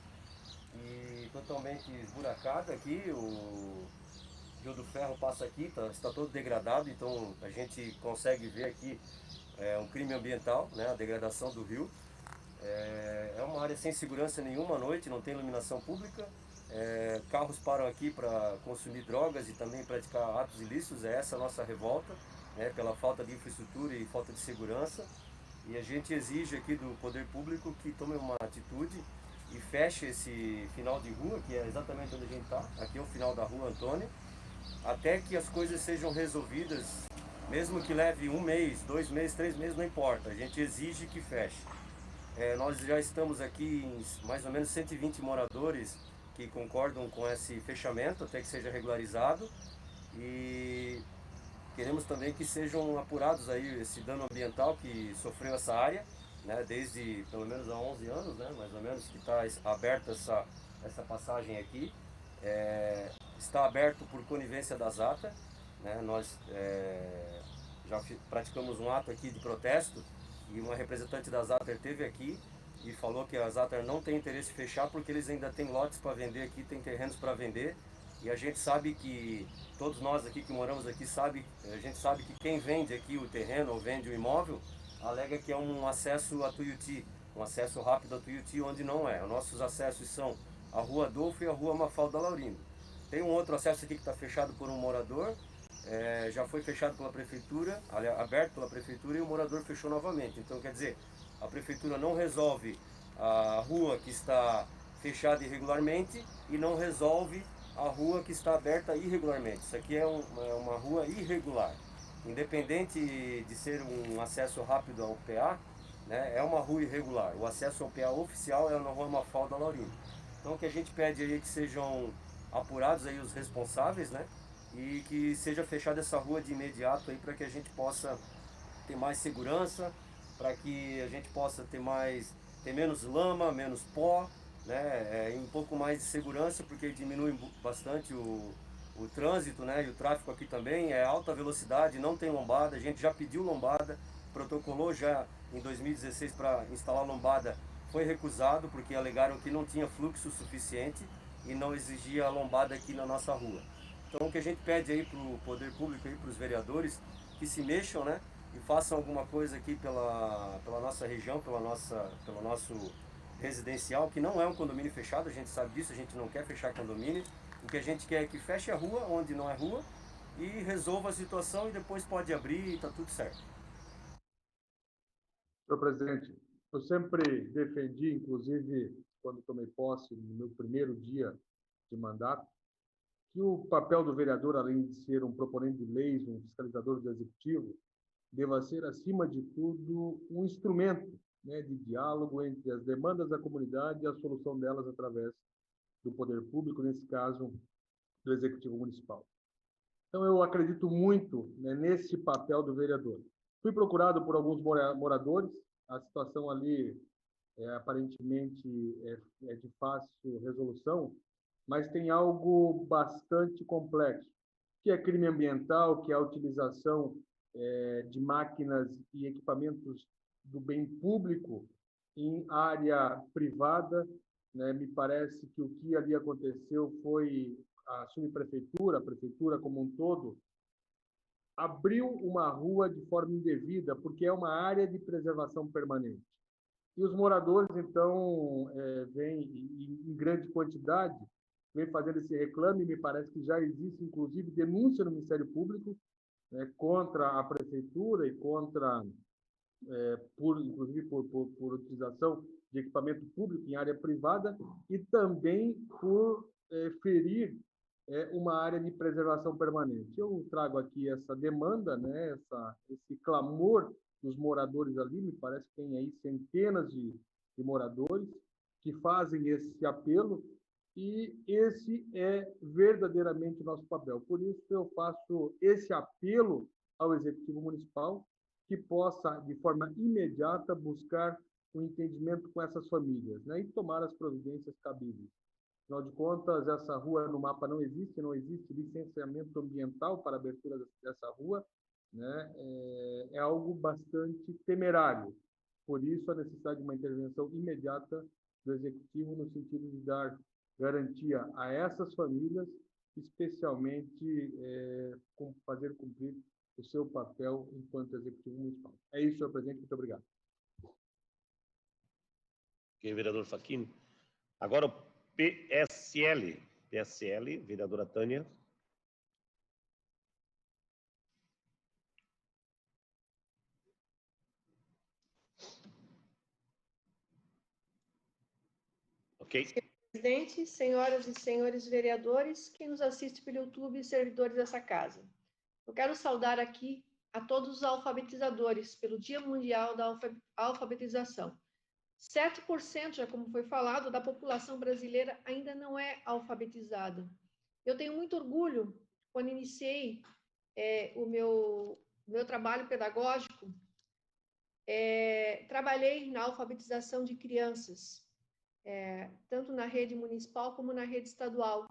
e totalmente esburacada aqui, o Rio do Ferro passa aqui, está todo degradado, então a gente consegue ver aqui um crime ambiental, né? A degradação do rio. É uma área sem segurança nenhuma à noite, não tem iluminação pública, carros param aqui para consumir drogas e também praticar atos ilícitos, é essa a nossa revolta, né, pela falta de infraestrutura e falta de segurança, e a gente exige aqui do poder público que tome uma atitude e feche esse final de rua, que é exatamente onde a gente está, aqui é o final da rua Antônio, até que as coisas sejam resolvidas, mesmo que leve 1 mês, 2 meses, 3 meses, não importa, a gente exige que feche. Nós já estamos aqui em mais ou menos 120 moradores que concordam com esse fechamento até que seja regularizado e queremos também que sejam apurados aí esse dano ambiental que sofreu essa área, né, desde pelo menos há 11 anos, né, mais ou menos, que está aberta essa passagem aqui. Está aberto por conivência da Zata, né, nós já praticamos um ato aqui de protesto e uma representante da Zater esteve aqui e falou que a Zater não tem interesse em fechar porque eles ainda têm lotes para vender aqui, tem terrenos para vender. E a gente sabe que, todos nós aqui que moramos aqui, a gente sabe que quem vende aqui o terreno ou vende o imóvel, alega que é um acesso a Tuiuti, um acesso rápido a Tuiuti, onde não é. Os nossos acessos são a Rua Adolfo e a Rua Mafalda Laurindo. Tem um outro acesso aqui que está fechado por um morador, já foi fechado pela prefeitura, aberto pela prefeitura e o morador fechou novamente. Então, quer dizer, a prefeitura não resolve a rua que está fechada irregularmente e não resolve a rua que está aberta irregularmente. Isso aqui é uma rua irregular. Independente de ser um acesso rápido ao PA, né, é uma rua irregular. O acesso ao PA oficial é na Rua Mafalda Laurindo. Então, o que a gente pede aí é que sejam apurados aí os responsáveis, né? E que seja fechada essa rua de imediato aí para que a gente possa ter mais segurança, para que a gente possa ter menos lama, menos pó, né, e um pouco mais de segurança, porque diminui bastante o trânsito, né, e o tráfego aqui também é alta velocidade, não tem lombada, a gente já pediu lombada, protocolou já em 2016 para instalar lombada, foi recusado porque alegaram que não tinha fluxo suficiente e não exigia lombada aqui na nossa rua. Então, o que a gente pede aí para o poder público, para os vereadores, que se mexam, né, e façam alguma coisa aqui pela nossa região, pelo nosso residencial, que não é um condomínio fechado, a gente sabe disso, a gente não quer fechar condomínio. O que a gente quer é que feche a rua, onde não é rua, e resolva a situação e depois pode abrir e está tudo certo. Senhor presidente, eu sempre defendi, inclusive quando tomei posse no meu primeiro dia de mandato, que o papel do vereador, além de ser um proponente de leis, um fiscalizador do executivo, deva ser, acima de tudo, um instrumento, né, de diálogo entre as demandas da comunidade e a solução delas através do poder público, nesse caso, do executivo municipal. Então, eu acredito muito, né, nesse papel do vereador. Fui procurado por alguns moradores, a situação ali aparentemente é de fácil resolução, mas tem algo bastante complexo, que é crime ambiental, que é a utilização de máquinas e equipamentos do bem público em área privada, né? Me parece que o que ali aconteceu foi a subprefeitura, a prefeitura como um todo, abriu uma rua de forma indevida, porque é uma área de preservação permanente. E os moradores, então, vêm em grande quantidade, vêm fazendo esse reclame, me parece que já existe, inclusive, denúncia no Ministério Público, né, contra a prefeitura e contra, inclusive, por utilização de equipamento público em área privada e também por ferir uma área de preservação permanente. Eu trago aqui essa demanda, né, esse clamor dos moradores ali, me parece que tem aí centenas de moradores que fazem esse apelo, e esse é verdadeiramente o nosso papel. Por isso eu faço esse apelo ao Executivo Municipal, que possa, de forma imediata, buscar o entendimento com essas famílias, né, e tomar as providências cabíveis. Afinal de contas, essa rua no mapa não existe licenciamento ambiental para a abertura dessa rua, né? É algo bastante temerário. Por isso, a necessidade de uma intervenção imediata do Executivo no sentido de dar garantia a essas famílias, especialmente fazer cumprir o seu papel enquanto Executivo Municipal. É isso, senhor presidente. Muito obrigado. Ok, vereador Facchini. Agora o PSL, vereadora Tânia. Ok. Senhor presidente, senhoras e senhores vereadores, quem nos assiste pelo YouTube e servidores dessa casa. Eu quero saudar aqui a todos os alfabetizadores pelo Dia Mundial da Alfabetização. 7%, já como foi falado, da população brasileira ainda não é alfabetizada. Eu tenho muito orgulho, quando iniciei o meu trabalho pedagógico, trabalhei na alfabetização de crianças, tanto na rede municipal como na rede estadual.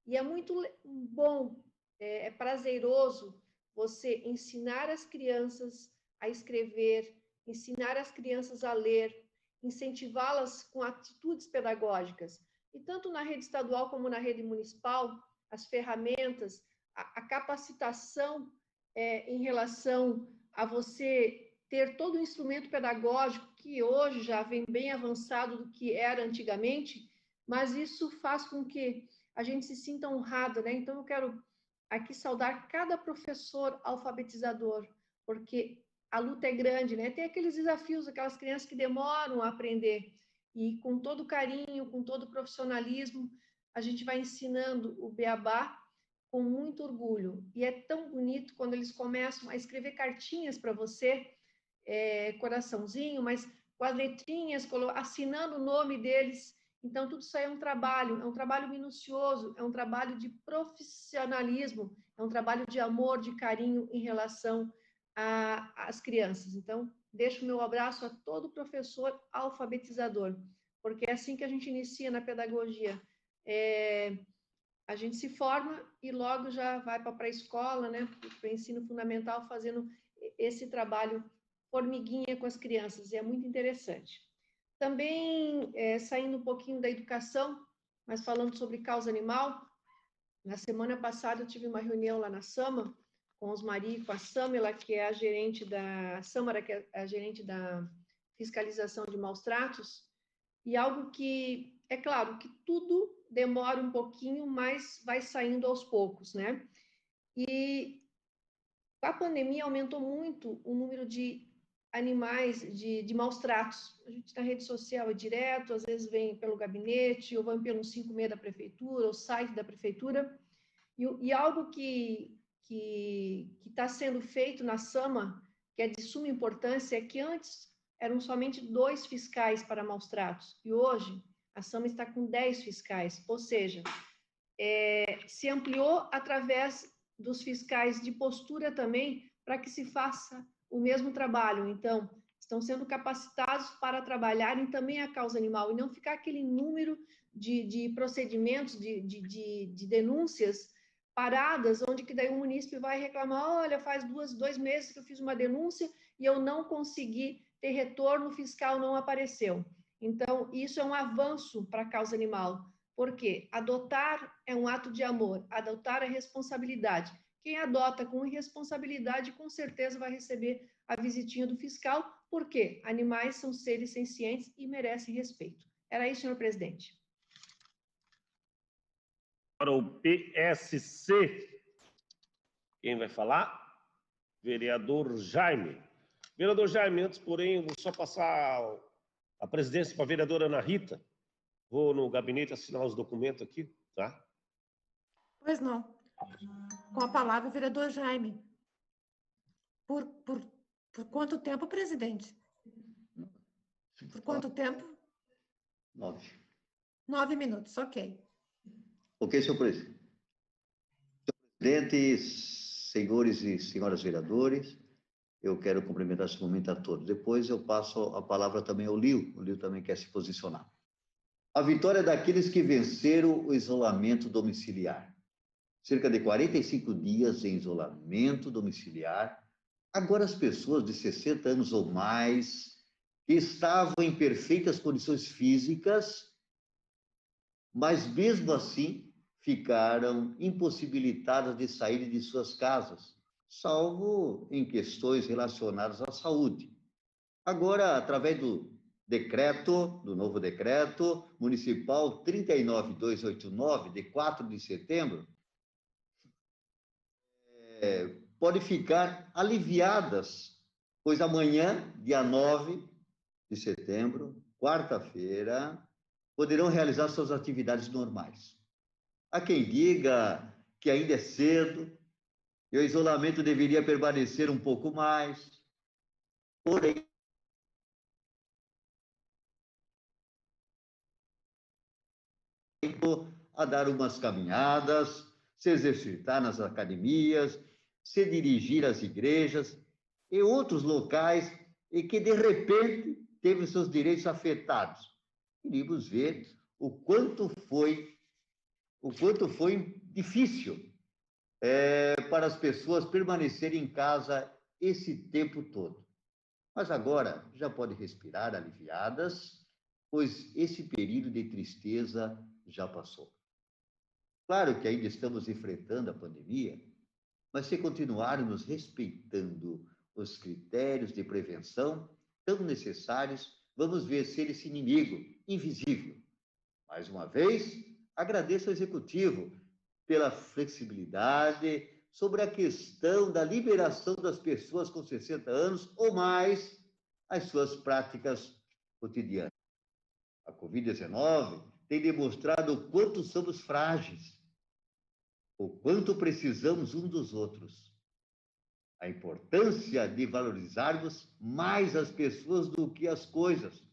E é muito bom, é prazeroso você ensinar as crianças a escrever, ensinar as crianças a ler, incentivá-las com atitudes pedagógicas. E tanto na rede estadual como na rede municipal, as ferramentas, a capacitação em relação a você ter todo o instrumento pedagógico que hoje já vem bem avançado do que era antigamente, mas isso faz com que a gente se sinta honrado, né? Então, eu quero aqui saudar cada professor alfabetizador, porque a luta é grande, né? Tem aqueles desafios, aquelas crianças que demoram a aprender, e com todo carinho, com todo profissionalismo, a gente vai ensinando o beabá com muito orgulho. E é tão bonito quando eles começam a escrever cartinhas para você, coraçãozinho, mas com as letrinhas, assinando o nome deles. Então, tudo isso aí é um trabalho minucioso, é um trabalho de profissionalismo, é um trabalho de amor, de carinho em relação às crianças. Então, deixo o meu abraço a todo professor alfabetizador, porque é assim que a gente inicia na pedagogia. A gente se forma e logo já vai para a pré-escola, né, para o ensino fundamental, fazendo esse trabalho formiguinha com as crianças, e é muito interessante. Também, saindo um pouquinho da educação, mas falando sobre causa animal, na semana passada eu tive uma reunião lá na Sama, com os Mari e com a Samela, que é a gerente da Samara, que é a gerente da fiscalização de maus tratos, e algo que, é claro, que tudo demora um pouquinho, mas vai saindo aos poucos, né? E a pandemia aumentou muito o número de animais de maus tratos. A gente na rede social é direto, às vezes vem pelo gabinete, ou vem pelo 56 da prefeitura, o site da prefeitura, e algo que está sendo feito na SAMA, que é de suma importância, é que antes eram somente 2 fiscais para maus tratos, e hoje a SAMA está com 10 fiscais, ou seja, se ampliou através dos fiscais de postura também, para que se faça o mesmo trabalho. Então, estão sendo capacitados para trabalharem também a causa animal, e não ficar aquele número de procedimentos, de denúncias paradas, onde que daí o munícipe vai reclamar, olha, faz 2 meses que eu fiz uma denúncia e eu não consegui ter retorno, o fiscal não apareceu. Então, isso é um avanço para a causa animal. Por quê? Adotar é um ato de amor, adotar é responsabilidade. Quem adota com irresponsabilidade, com certeza vai receber a visitinha do fiscal, porque animais são seres sencientes e merecem respeito. Era isso, senhor presidente. Para o PSC, quem vai falar? Vereador Jaime. Vereador Jaime, antes, porém, eu vou só passar a presidência para a vereadora Ana Rita. Vou no gabinete assinar os documentos aqui, tá? Pois não. Com a palavra, o vereador Jaime. Por quanto tempo, presidente? Por quanto tempo? 9. 9 minutos, ok. Ok, senhor presidente. Senhor presidente, senhores e senhoras vereadores, eu quero cumprimentar esse momento a todos. Depois eu passo a palavra também ao Lio. O Lio também quer se posicionar. A vitória daqueles que venceram o isolamento domiciliar. Cerca de 45 dias em isolamento domiciliar. Agora as pessoas de 60 anos ou mais, que estavam em perfeitas condições físicas, mas mesmo assim ficaram impossibilitadas de sair de suas casas, salvo em questões relacionadas à saúde. Agora, através do novo decreto municipal 39289, de 4 de setembro, podem ficar aliviadas, pois amanhã, dia 9 de setembro, quarta-feira, poderão realizar suas atividades normais. Há quem diga que ainda é cedo, e o isolamento deveria permanecer um pouco mais, porém, a dar umas caminhadas, se exercitar nas academias, se dirigir às igrejas e outros locais em que, de repente, teve seus direitos afetados. Queríamos ver o quanto foi difícil para as pessoas permanecerem em casa esse tempo todo. Mas agora já podem respirar aliviadas, pois esse período de tristeza já passou. Claro que ainda estamos enfrentando a pandemia, mas se continuarmos respeitando os critérios de prevenção tão necessários, vamos vencer esse inimigo invisível. Mais uma vez, agradeço ao Executivo pela flexibilidade sobre a questão da liberação das pessoas com 60 anos ou mais às suas práticas cotidianas. A Covid-19 tem demonstrado o quanto somos frágeis, o quanto precisamos uns dos outros. A importância de valorizarmos mais as pessoas do que as coisas,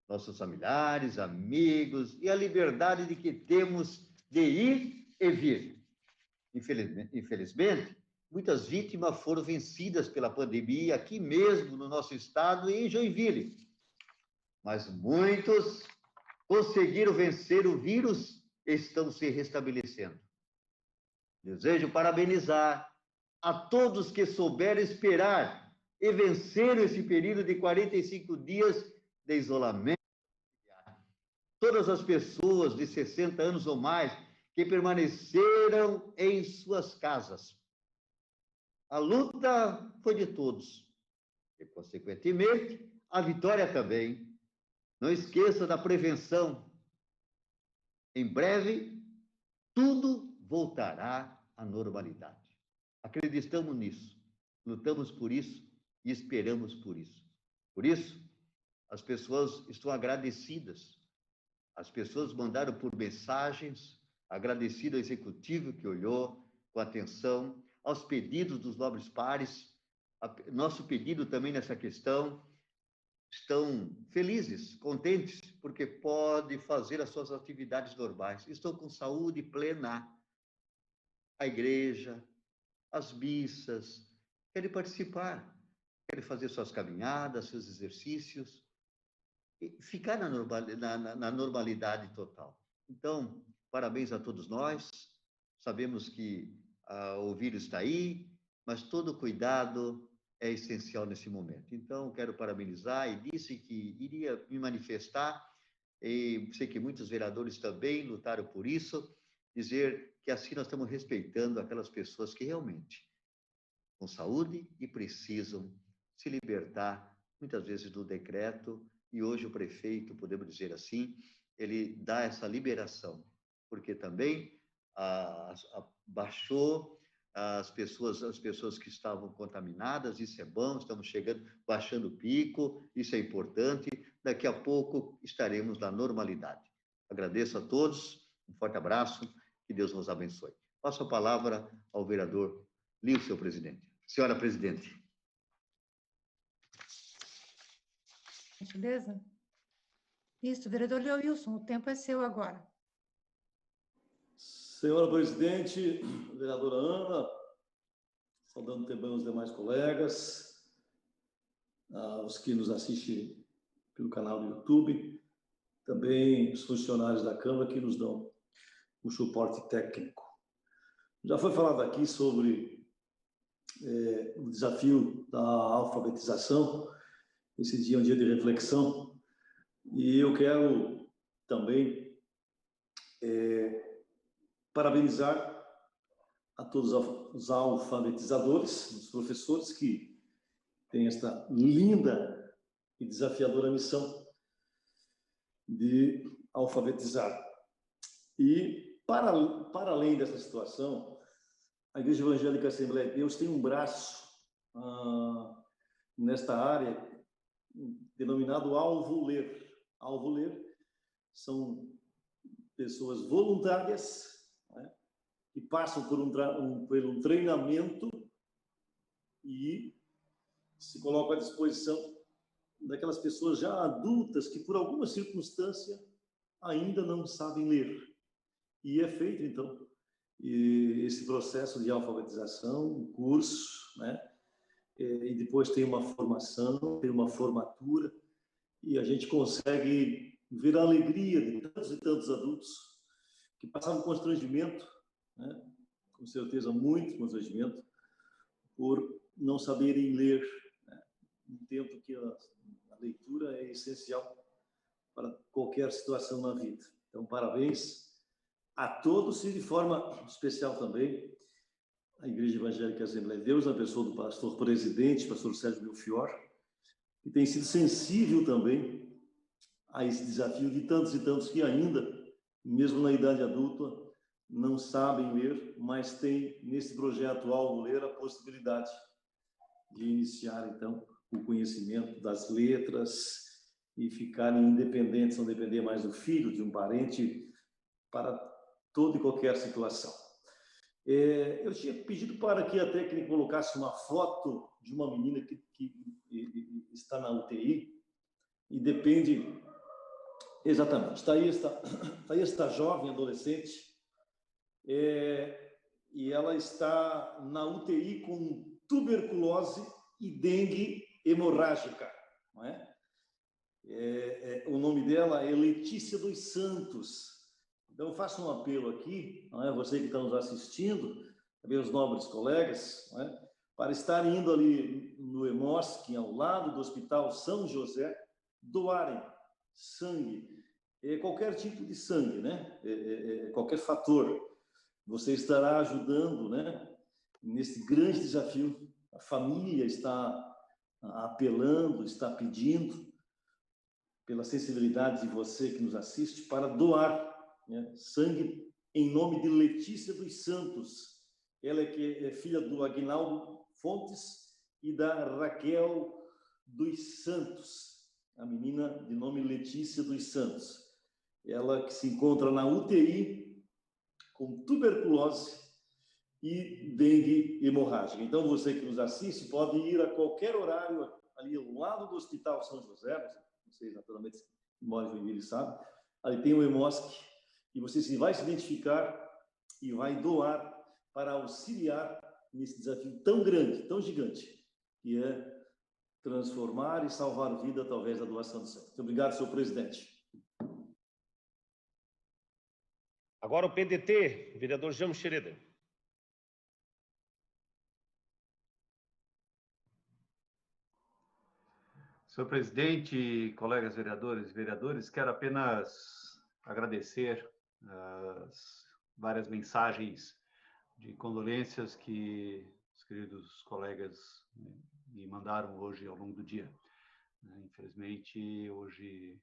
nossos familiares, amigos, e a liberdade de que temos de ir e vir. Infelizmente, muitas vítimas foram vencidas pela pandemia aqui mesmo no nosso estado e em Joinville. Mas muitos conseguiram vencer o vírus e estão se restabelecendo. Desejo parabenizar a todos que souberam esperar e venceram esse período de 45 dias de isolamento. Todas as pessoas de 60 anos ou mais que permaneceram em suas casas. A luta foi de todos e, consequentemente, a vitória também. Não esqueça da prevenção. Em breve, tudo voltará à normalidade. Acreditamos nisso, lutamos por isso e esperamos por isso. Por isso, as pessoas estão agradecidas. As pessoas mandaram por mensagens, agradecido ao executivo que olhou com atenção, aos pedidos dos nobres pares, nosso pedido também nessa questão, estão felizes, contentes, porque pode fazer as suas atividades normais. Estão com saúde plena. A igreja, as missas, querem participar, querem fazer suas caminhadas, seus exercícios, e ficar na normalidade total. Então, parabéns a todos nós. Sabemos que o vírus está aí, mas todo cuidado é essencial nesse momento. Então, quero parabenizar e disse que iria me manifestar, e sei que muitos vereadores também lutaram por isso, dizer que assim nós estamos respeitando aquelas pessoas que realmente com saúde e precisam se libertar, muitas vezes do decreto, e hoje o prefeito, podemos dizer assim, ele dá essa liberação, porque também baixou as pessoas que estavam contaminadas, isso é bom, estamos chegando, baixando o pico, isso é importante, daqui a pouco estaremos na normalidade. Agradeço a todos, um forte abraço, que Deus nos abençoe. Passo a palavra ao vereador Lio, seu presidente. Senhora presidente. Beleza? Isso, vereador Leowilson, o tempo é seu agora. Senhora presidente, vereadora Ana, saudando também os demais colegas, os que nos assistem pelo canal do YouTube, também os funcionários da Câmara que nos dão o suporte técnico. Já foi falado aqui sobre o desafio da alfabetização. Esse dia é um dia de reflexão e eu quero também parabenizar a todos os alfabetizadores, os professores que têm esta linda e desafiadora missão de alfabetizar. E, para além dessa situação, a Igreja Evangélica Assembleia de Deus tem um braço nesta área denominado Alvo Ler. Alvo Ler são pessoas voluntárias, né, que passam por um treinamento e se colocam à disposição daquelas pessoas já adultas que, por alguma circunstância, ainda não sabem ler. E é feito, então, esse processo de alfabetização, um curso, né? E depois tem uma formação, tem uma formatura, e a gente consegue ver a alegria de tantos e tantos adultos que passavam constrangimento, né? Com certeza muito constrangimento, por não saberem ler, né? Entendo que a leitura é essencial para qualquer situação na vida. Então, parabéns a todos e, de forma especial também, a Igreja Evangélica Assembleia de Deus, na pessoa do pastor presidente, pastor Sérgio Belfior, que tem sido sensível também a esse desafio de tantos e tantos que ainda, mesmo na idade adulta, não sabem ler, mas tem, nesse projeto Alvo Ler, a possibilidade de iniciar, então, o conhecimento das letras e ficarem independentes, não depender mais do filho, de um parente, para toda e qualquer situação. Eu tinha pedido para que a técnica colocasse uma foto de uma menina que está na UTI e depende... Exatamente, está aí esta jovem adolescente e ela está na UTI com tuberculose e dengue hemorrágica, não é? O nome dela é Letícia dos Santos. Então, eu faço um apelo aqui, não é? Você que está nos assistindo, também os nobres colegas, não é? Para estar indo ali no EMOSC, ao lado do Hospital São José, doarem sangue, qualquer tipo de sangue, né? Qualquer fator. Você estará ajudando, né? Nesse grande desafio. A família está apelando, está pedindo, pela sensibilidade de você que nos assiste, para doar, né, sangue em nome de Letícia dos Santos. Ela que é filha do Aguinaldo Fontes e da Raquel dos Santos, a menina de nome Letícia dos Santos. Ela que se encontra na UTI com tuberculose e dengue hemorrágica. Então, você que nos assiste pode ir a qualquer horário ali ao lado do Hospital São José, vocês naturalmente que moram em Joinville sabem, ali tem o Hemosc, e você vai se identificar e vai doar para auxiliar nesse desafio tão grande, tão gigante, que é transformar e salvar vida através da doação de sangue. Muito obrigado, senhor presidente. Agora o PDT, vereador James Schroeder. Senhor presidente, colegas vereadores e vereadores, quero apenas agradecer as várias mensagens de condolências que os queridos colegas me mandaram hoje ao longo do dia. Infelizmente, hoje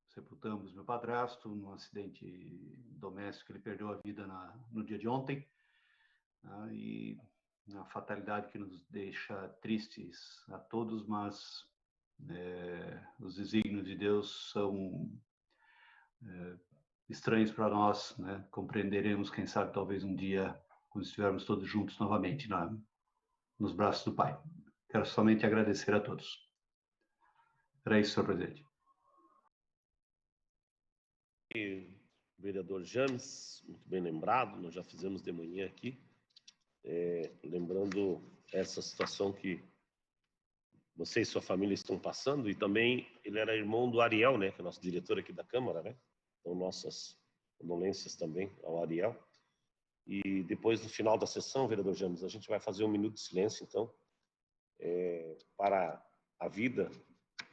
sepultamos meu padrasto num acidente doméstico, ele perdeu a vida no dia de ontem, e a fatalidade que nos deixa tristes a todos, mas os desígnios de Deus são estranhos para nós, né? Compreenderemos, quem sabe, talvez um dia, quando estivermos todos juntos novamente nos braços do Pai. Quero somente agradecer a todos. Era isso, senhor presidente. Vereador James, muito bem lembrado, nós já fizemos de manhã aqui, lembrando essa situação que você e sua família estão passando, e também ele era irmão do Ariel, né, que é nosso diretor aqui da Câmara, né? Então, nossas condolências também ao Ariel. E depois, no final da sessão, vereador James, a gente vai fazer um minuto de silêncio, então, para a vida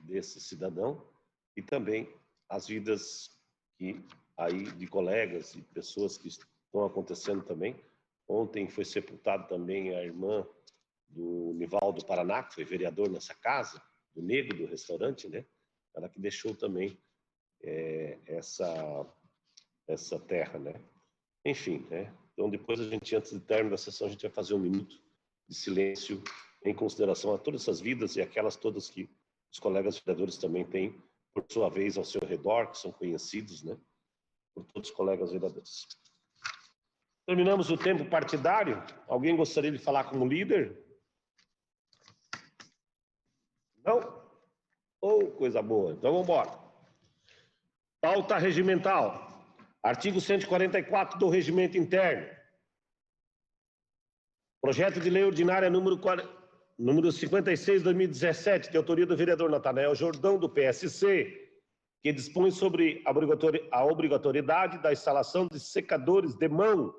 desse cidadão e também as vidas de colegas e pessoas que estão acontecendo também. Ontem foi sepultado também a irmã do Nivaldo Paraná, que foi vereador nessa casa, do Negro, do restaurante, né? Ela que deixou também essa terra, né? Enfim, né? Então, depois a gente, antes do término da sessão, a gente vai fazer um minuto de silêncio em consideração a todas essas vidas e aquelas todas que os colegas vereadores também têm, por sua vez, ao seu redor, que são conhecidos, né? Por todos os colegas vereadores. Terminamos o tempo partidário. Alguém gostaria de falar como líder? Não? Coisa boa. Então, vamos embora. Pauta regimental. Artigo 144 do Regimento Interno. Projeto de Lei Ordinária número 56/2017, de autoria do vereador Natanael Jordão, do PSC, que dispõe sobre a obrigatoriedade da instalação de secadores de mão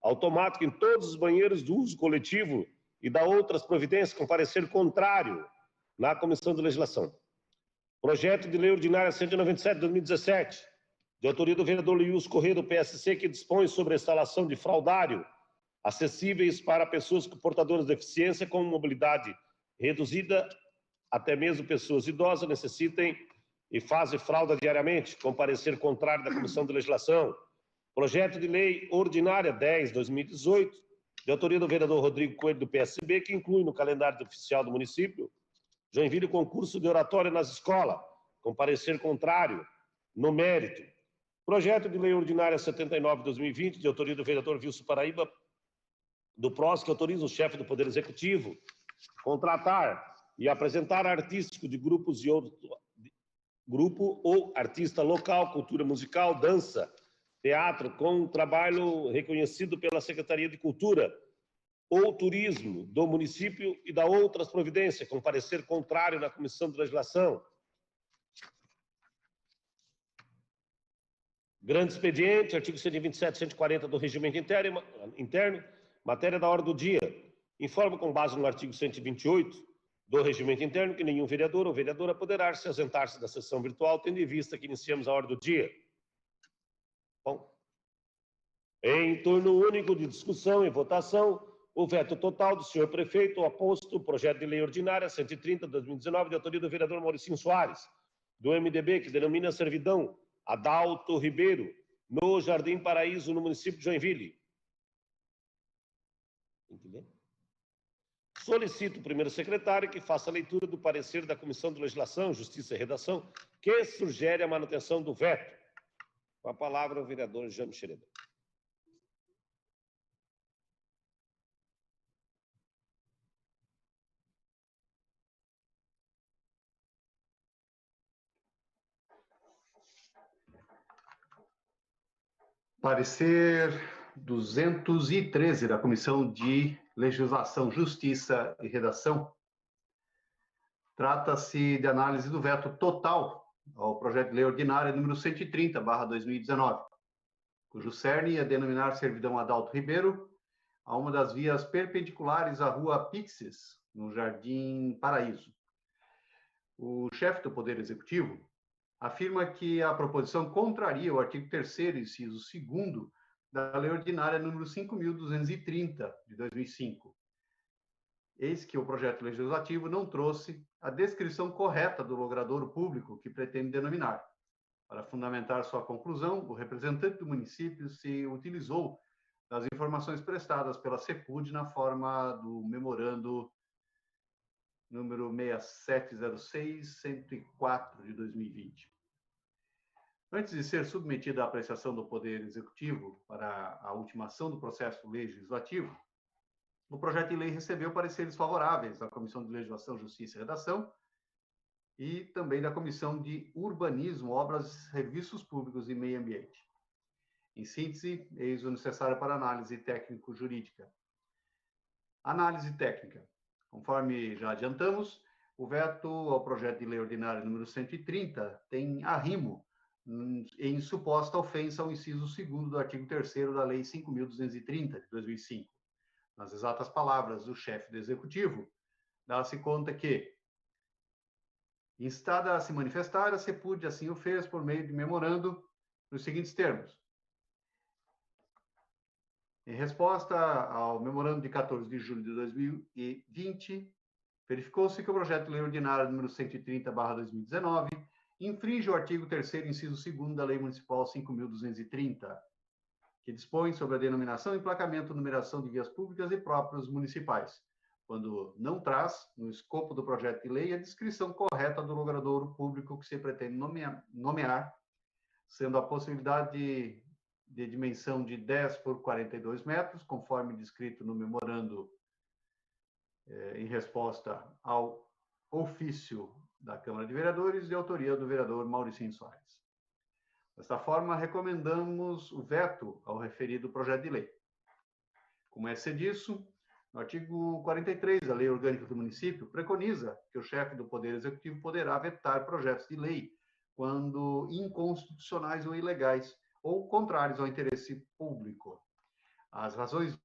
automático em todos os banheiros do uso coletivo e da outras providências com parecer contrário na Comissão de Legislação. Projeto de Lei Ordinária 197/2017, de autoria do vereador Lius Corrêa, do PSC, que dispõe sobre a instalação de fraldário acessíveis para pessoas portadoras de deficiência com mobilidade reduzida, até mesmo pessoas idosas necessitem e fazem fralda diariamente, com parecer contrário da Comissão de Legislação. Projeto de Lei Ordinária 10/2018, de autoria do vereador Rodrigo Coelho, do PSB, que inclui no calendário oficial do município Joinville concurso de oratória nas escolas, com parecer contrário no mérito. Projeto de Lei Ordinária 79/2020, de autoria do vereador Wilson Paraíba, do PROS, que autoriza o chefe do Poder Executivo contratar e apresentar artístico de grupo ou artista local, cultura musical, dança, teatro, com trabalho reconhecido pela Secretaria de Cultura ou Turismo do município e da outras providências, com parecer contrário na Comissão de Legislação. Grande expediente, artigo 127, 140 do Regimento Interno, matéria da ordem do dia. Informo com base no artigo 128 do Regimento Interno que nenhum vereador ou vereadora poderá se ausentar-se da sessão virtual, tendo em vista que iniciamos a ordem do dia. Bom. Em turno único de discussão e votação, o veto total do senhor prefeito oposto ao projeto de lei ordinária 130/2019, de autoria do vereador Mauricinho Soares, do MDB, que denomina servidão Adalto Ribeiro, no Jardim Paraíso, no município de Joinville. Solicito o primeiro secretário que faça a leitura do parecer da Comissão de Legislação, Justiça e Redação, que sugere a manutenção do veto. Com a palavra, o vereador Jaime Xereda. Parecer 213 da Comissão de Legislação, Justiça e Redação. Trata-se de análise do veto total ao projeto de lei ordinária número 130/2019, cujo cerne é denominar servidão Adalto Ribeiro a uma das vias perpendiculares à rua Pixes, no Jardim Paraíso. O chefe do Poder Executivo afirma que a proposição contraria o artigo 3º, inciso 2º, da Lei Ordinária número 5.230, de 2005. Eis que o projeto legislativo não trouxe a descrição correta do logradouro público que pretende denominar. Para fundamentar sua conclusão, o representante do município se utilizou das informações prestadas pela CEPUD na forma do memorando número 6706-104 de 2020. Antes de ser submetida à apreciação do Poder Executivo para a ultimação do processo legislativo, o projeto de lei recebeu pareceres favoráveis da Comissão de Legislação, Justiça e Redação e também da Comissão de Urbanismo, Obras, Serviços Públicos e Meio Ambiente. Em síntese, eis o necessário para análise técnico-jurídica. Análise técnica. Conforme já adiantamos, o veto ao projeto de lei ordinária número 130 tem arrimo em suposta ofensa ao inciso 2º do artigo 3º da Lei 5.230, de 2005. Nas exatas palavras do chefe do Executivo, dá-se conta que, instada a se manifestar, a CEPUD assim o fez por meio de memorando nos seguintes termos. Em resposta ao memorando de 14 de julho de 2020, verificou-se que o projeto de lei ordinária número 130/2019 infringe o artigo 3º, inciso 2º da Lei Municipal 5.230, que dispõe sobre a denominação, emplacamento, numeração de vias públicas e próprios municipais, quando não traz, no escopo do projeto de lei, a descrição correta do logradouro público que se pretende nomear, sendo a possibilidade de dimensão de 10 por 42 metros, conforme descrito no memorando em resposta ao ofício da Câmara de Vereadores, de autoria do vereador Mauricinho Soares. Desta forma, recomendamos o veto ao referido projeto de lei. Como é disso, no artigo 43 da Lei Orgânica do Município, preconiza que o chefe do Poder Executivo poderá vetar projetos de lei quando inconstitucionais ou ilegais, ou contrários ao interesse público. As razões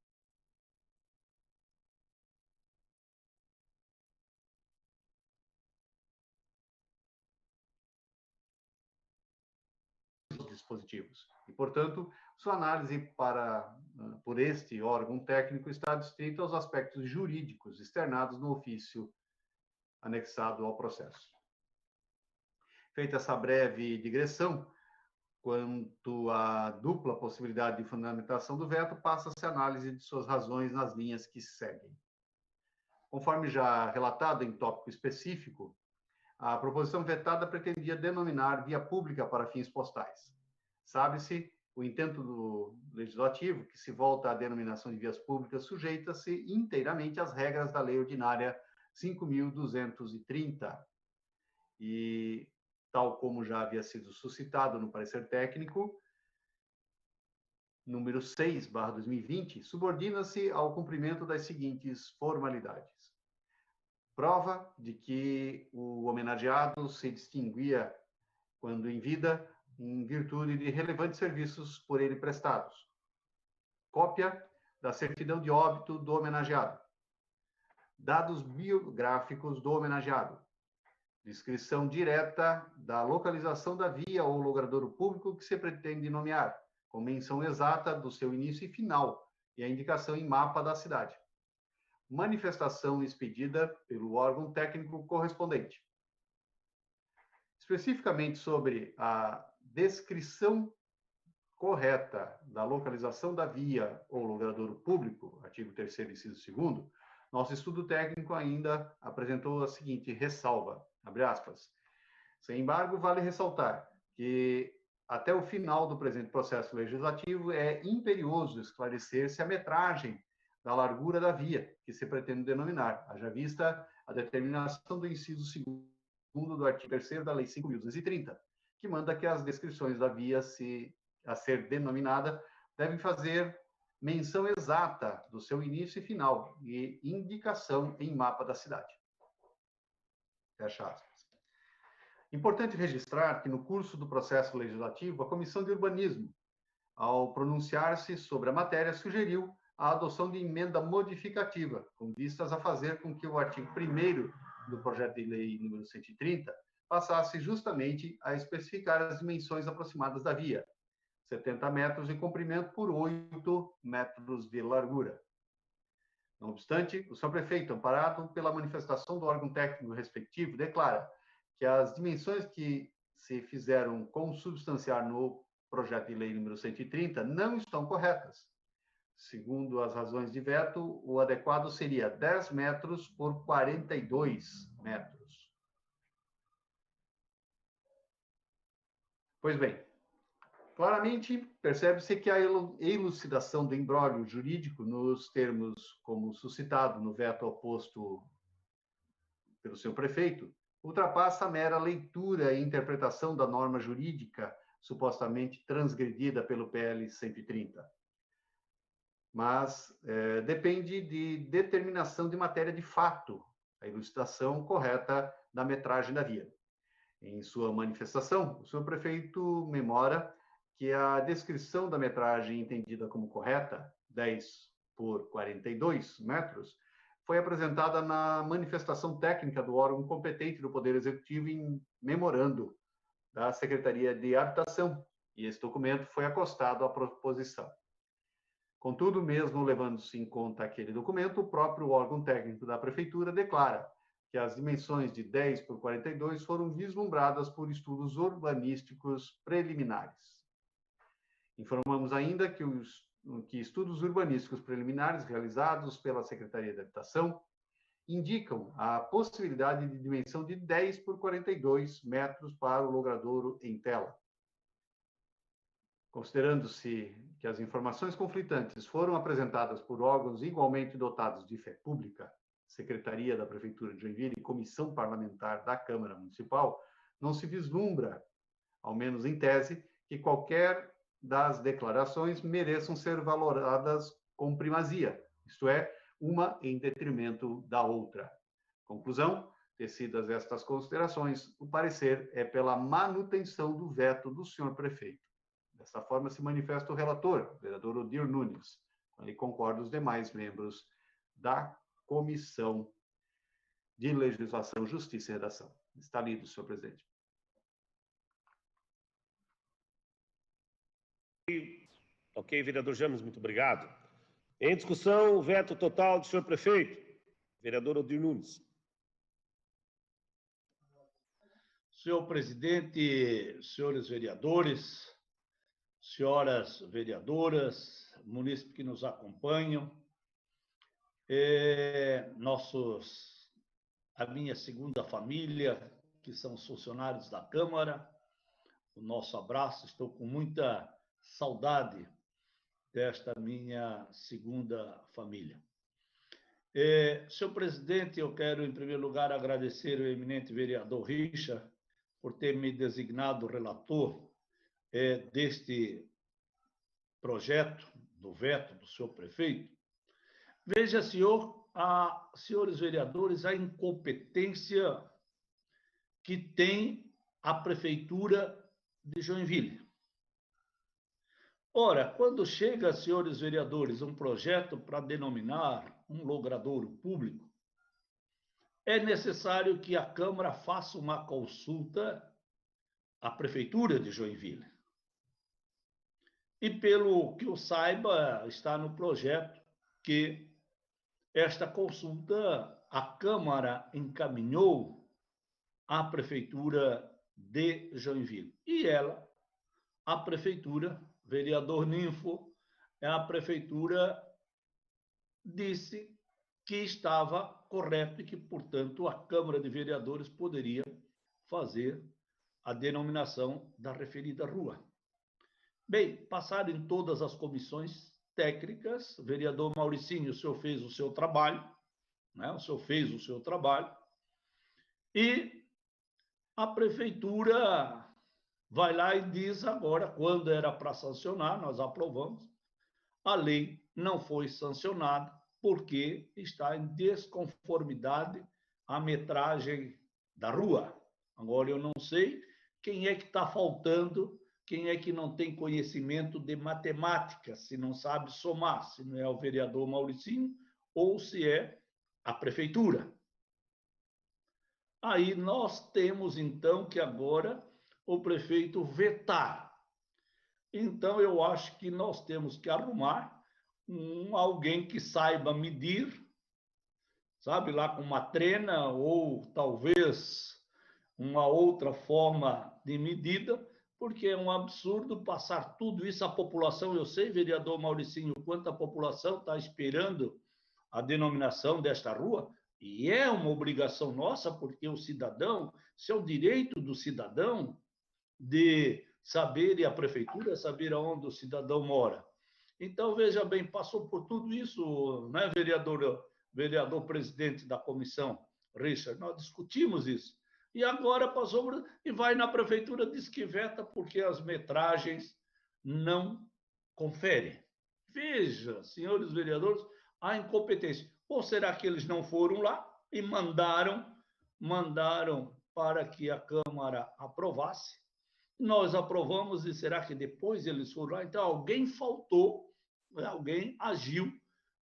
dispositivos. E, portanto, sua análise por este órgão técnico está distrita aos aspectos jurídicos externados no ofício anexado ao processo. Feita essa breve digressão, quanto à dupla possibilidade de fundamentação do veto, passa-se a análise de suas razões nas linhas que seguem. Conforme já relatado em tópico específico, a proposição vetada pretendia denominar via pública para fins postais. Sabe-se, o intento do legislativo, que se volta à denominação de vias públicas, sujeita-se inteiramente às regras da Lei Ordinária 5.230. E, tal como já havia sido suscitado no parecer técnico, número 6/2020, subordina-se ao cumprimento das seguintes formalidades. Prova de que o homenageado se distinguia, quando em vida, em virtude de relevantes serviços por ele prestados. Cópia da certidão de óbito do homenageado. Dados biográficos do homenageado. Descrição direta da localização da via ou logradouro público que se pretende nomear, com menção exata do seu início e final, e a indicação em mapa da cidade. Manifestação expedida pelo órgão técnico correspondente. Especificamente sobre a descrição correta da localização da via ou logradouro público, artigo 3º, inciso 2º, Nosso estudo técnico ainda apresentou a seguinte ressalva, abre aspas. Sem embargo, vale ressaltar que até o final do presente processo legislativo é imperioso esclarecer se a metragem da largura da via que se pretende denominar, haja vista a determinação do inciso 2º do artigo 3º da Lei 5.230, que manda que as descrições da via a ser denominada devem fazer menção exata do seu início e final e indicação em mapa da cidade. Fecha aspas. Importante registrar que no curso do processo legislativo, a Comissão de Urbanismo, ao pronunciar-se sobre a matéria, sugeriu a adoção de emenda modificativa, com vistas a fazer com que o artigo 1º do projeto de lei número 130 passasse justamente a especificar as dimensões aproximadas da via, 70 metros de comprimento por 8 metros de largura. Não obstante, o senhor prefeito, amparado pela manifestação do órgão técnico respectivo, declara que as dimensões que se fizeram consubstanciar no projeto de lei número 130 não estão corretas. Segundo as razões de veto, o adequado seria 10 metros por 42 metros. Pois bem, claramente percebe-se que a elucidação do imbróglio jurídico nos termos como suscitado no veto oposto pelo seu prefeito ultrapassa a mera leitura e interpretação da norma jurídica supostamente transgredida pelo PL 130. Mas depende de determinação de matéria de fato, a elucidação correta da metragem da via. Em sua manifestação, o senhor prefeito memora que a descrição da metragem entendida como correta, 10 por 42 metros, foi apresentada na manifestação técnica do órgão competente do Poder Executivo em memorando da Secretaria de Habitação, e esse documento foi acostado à proposição. Contudo, mesmo levando-se em conta aquele documento, o próprio órgão técnico da Prefeitura declara que as dimensões de 10 por 42 foram vislumbradas por estudos urbanísticos preliminares. Informamos ainda que estudos urbanísticos preliminares realizados pela Secretaria de Habitação indicam a possibilidade de dimensão de 10 por 42 metros para o logradouro em tela. Considerando-se que as informações conflitantes foram apresentadas por órgãos igualmente dotados de fé pública, Secretaria da Prefeitura de Joinville e Comissão Parlamentar da Câmara Municipal, não se vislumbra, ao menos em tese, que qualquer das declarações mereçam ser valoradas com primazia, isto é, uma em detrimento da outra. Conclusão, tecidas estas considerações, o parecer é pela manutenção do veto do senhor prefeito. Dessa forma se manifesta o relator, vereador Odir Nunes, e concorda os demais membros da Comissão de Legislação, Justiça e Redação. Está lido, senhor presidente. Ok, vereador James, muito obrigado. Em discussão, o veto total do senhor prefeito, vereador Odir Nunes. Senhor presidente, senhores vereadores, senhoras vereadoras, munícipes que nos acompanham, a minha segunda família, que são os funcionários da Câmara, o nosso abraço, estou com muita saudade desta minha segunda família. Senhor presidente, eu quero, em primeiro lugar, agradecer ao eminente vereador Richard por ter me designado relator deste projeto do veto do senhor prefeito. Veja, senhores vereadores, a incompetência que tem a Prefeitura de Joinville. Ora, quando chega, senhores vereadores, um projeto para denominar um logradouro público, é necessário que a Câmara faça uma consulta à Prefeitura de Joinville. E, pelo que eu saiba, está no projeto que esta consulta a Câmara encaminhou à Prefeitura de Joinville. E ela, a Prefeitura, vereador Ninfo, a Prefeitura disse que estava correto e que, portanto, a Câmara de Vereadores poderia fazer a denominação da referida rua. Bem, passaram em todas as comissões técnicas, vereador Mauricinho, o senhor fez o seu trabalho, né? O senhor fez o seu trabalho, e a prefeitura vai lá e diz agora, quando era para sancionar, nós aprovamos, a lei não foi sancionada, porque está em desconformidade a metragem da rua. Agora, eu não sei quem é que está faltando, quem é que não tem conhecimento de matemática, se não sabe somar, se não é o vereador Mauricinho ou se é a prefeitura. Aí nós temos, então, que agora o prefeito vetar. Então, eu acho que nós temos que arrumar alguém que saiba medir, sabe, lá com uma trena ou talvez uma outra forma de medida, porque é um absurdo passar tudo isso à população. Eu sei, vereador Mauricinho, quanto a população está esperando a denominação desta rua, e é uma obrigação nossa, porque o cidadão, isso é o direito do cidadão de saber, e a prefeitura saber aonde o cidadão mora. Então, veja bem, passou por tudo isso, né, vereador presidente da comissão, Richard, nós discutimos isso. E agora passou e vai na prefeitura, diz que veta porque as metragens não conferem. Veja, senhores vereadores, a incompetência. Ou será que eles não foram lá e mandaram para que a Câmara aprovasse? Nós aprovamos, e será que depois eles foram lá? Então, alguém faltou, alguém agiu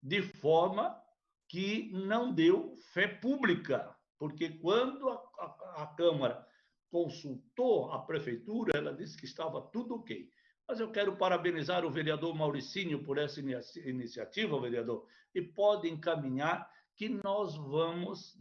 de forma que não deu fé pública, porque quando a Câmara consultou a prefeitura, ela disse que estava tudo ok. Mas eu quero parabenizar o vereador Mauricinho por essa iniciativa, vereador, e pode encaminhar que nós vamos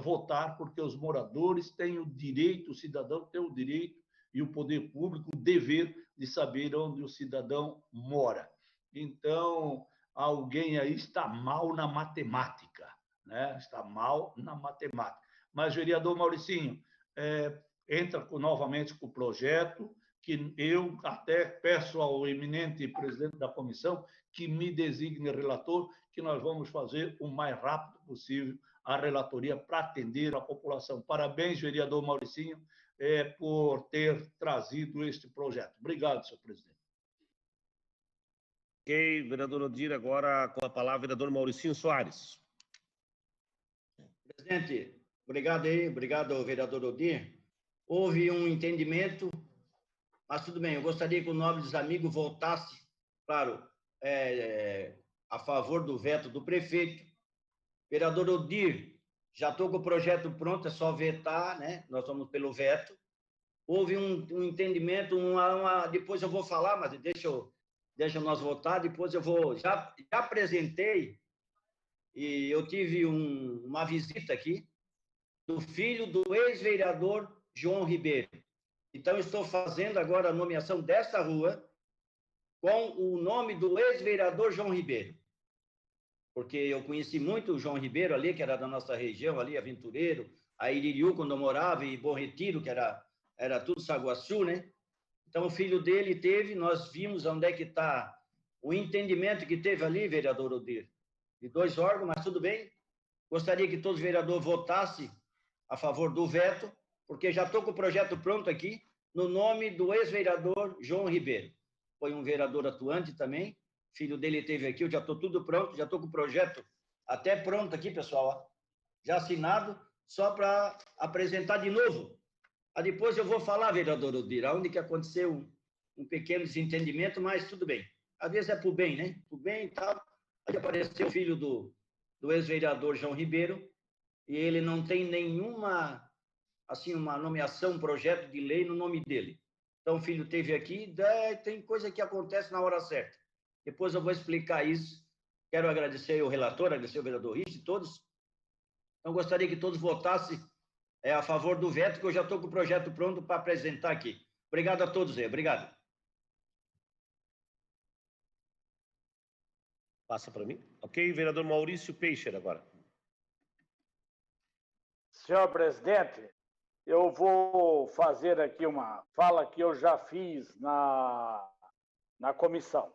votar, porque os moradores têm o direito, o cidadão tem o direito, e o poder público o dever de saber onde o cidadão mora. Então, alguém aí está mal na matemática, né? Está mal na matemática. Mas, vereador Mauricinho, entra novamente com o projeto, que eu até peço ao eminente presidente da comissão que me designe relator, que nós vamos fazer o mais rápido possível a relatoria para atender a população. Parabéns, vereador Mauricinho, por ter trazido este projeto. Obrigado, senhor presidente. Ok, vereador Odir, agora com a palavra, vereador Mauricinho Soares. Presidente, obrigado aí, obrigado, vereador Odir. Houve um entendimento, mas tudo bem, eu gostaria que o nobre amigo votasse, claro, a favor do veto do prefeito. Vereador Odir, já estou com o projeto pronto, é só vetar, né? Nós vamos pelo veto. Houve um entendimento, depois eu vou falar, mas deixa nós votar, depois eu vou... Já apresentei, e eu tive uma visita aqui, do filho do ex-vereador João Ribeiro. Então, estou fazendo agora a nomeação dessa rua com o nome do ex-vereador João Ribeiro. Porque eu conheci muito o João Ribeiro ali, que era da nossa região, ali, Aventureiro, a Iririú, quando eu morava, e Bom Retiro, que era tudo Saguaçu, né? Então, o filho dele teve, nós vimos onde é que está o entendimento que teve ali, vereador Odir, de dois órgãos, mas tudo bem. Gostaria que todos os vereadores votassem a favor do veto, porque já estou com o projeto pronto aqui, no nome do ex-vereador João Ribeiro. Foi um vereador atuante também, filho dele esteve aqui, eu já estou tudo pronto, já estou com o projeto até pronto aqui, pessoal, ó, já assinado, só para apresentar de novo. Aí depois eu vou falar, vereador Odir, onde que aconteceu um pequeno desentendimento, mas tudo bem. Às vezes é para o bem, né? Para o bem e tal. Aí apareceu o filho do ex-vereador João Ribeiro, e ele não tem nenhuma, assim, uma nomeação, um projeto de lei no nome dele. Então, o filho teve aqui, tem coisa que acontece na hora certa. Depois eu vou explicar isso. Quero agradecer ao relator, agradecer ao vereador Rich e todos. Então, gostaria que todos votassem a favor do veto, que eu já estou com o projeto pronto para apresentar aqui. Obrigado a todos aí, obrigado. Passa para mim. Ok, vereador Maurício Peixer agora. Senhor presidente, eu vou fazer aqui uma fala que eu já fiz na comissão.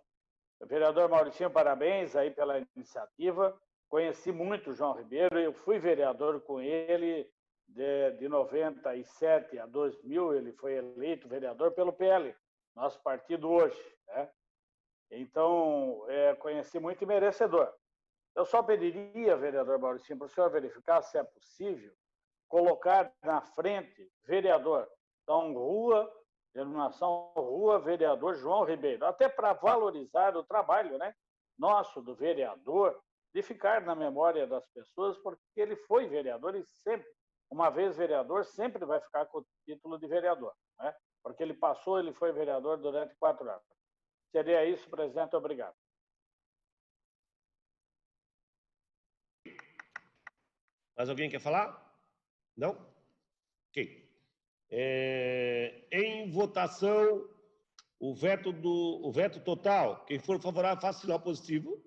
O vereador Mauricinho, parabéns aí pela iniciativa. Conheci muito o João Ribeiro, eu fui vereador com ele de 97 a 2000, ele foi eleito vereador pelo PL, nosso partido hoje, né? Então, conheci muito e merecedor. Eu só pediria, vereador Mauricinho, para o senhor verificar se é possível colocar na frente vereador. Então, rua, denominação rua, vereador João Ribeiro, até para valorizar o trabalho, né, nosso, do vereador, de ficar na memória das pessoas, porque ele foi vereador e sempre, uma vez vereador, sempre vai ficar com o título de vereador, né? Porque ele foi vereador durante 4 anos. Seria isso, presidente, obrigado. Mais alguém quer falar? Não? Ok. Em votação, o veto total. Quem for favorável, faça sinal positivo.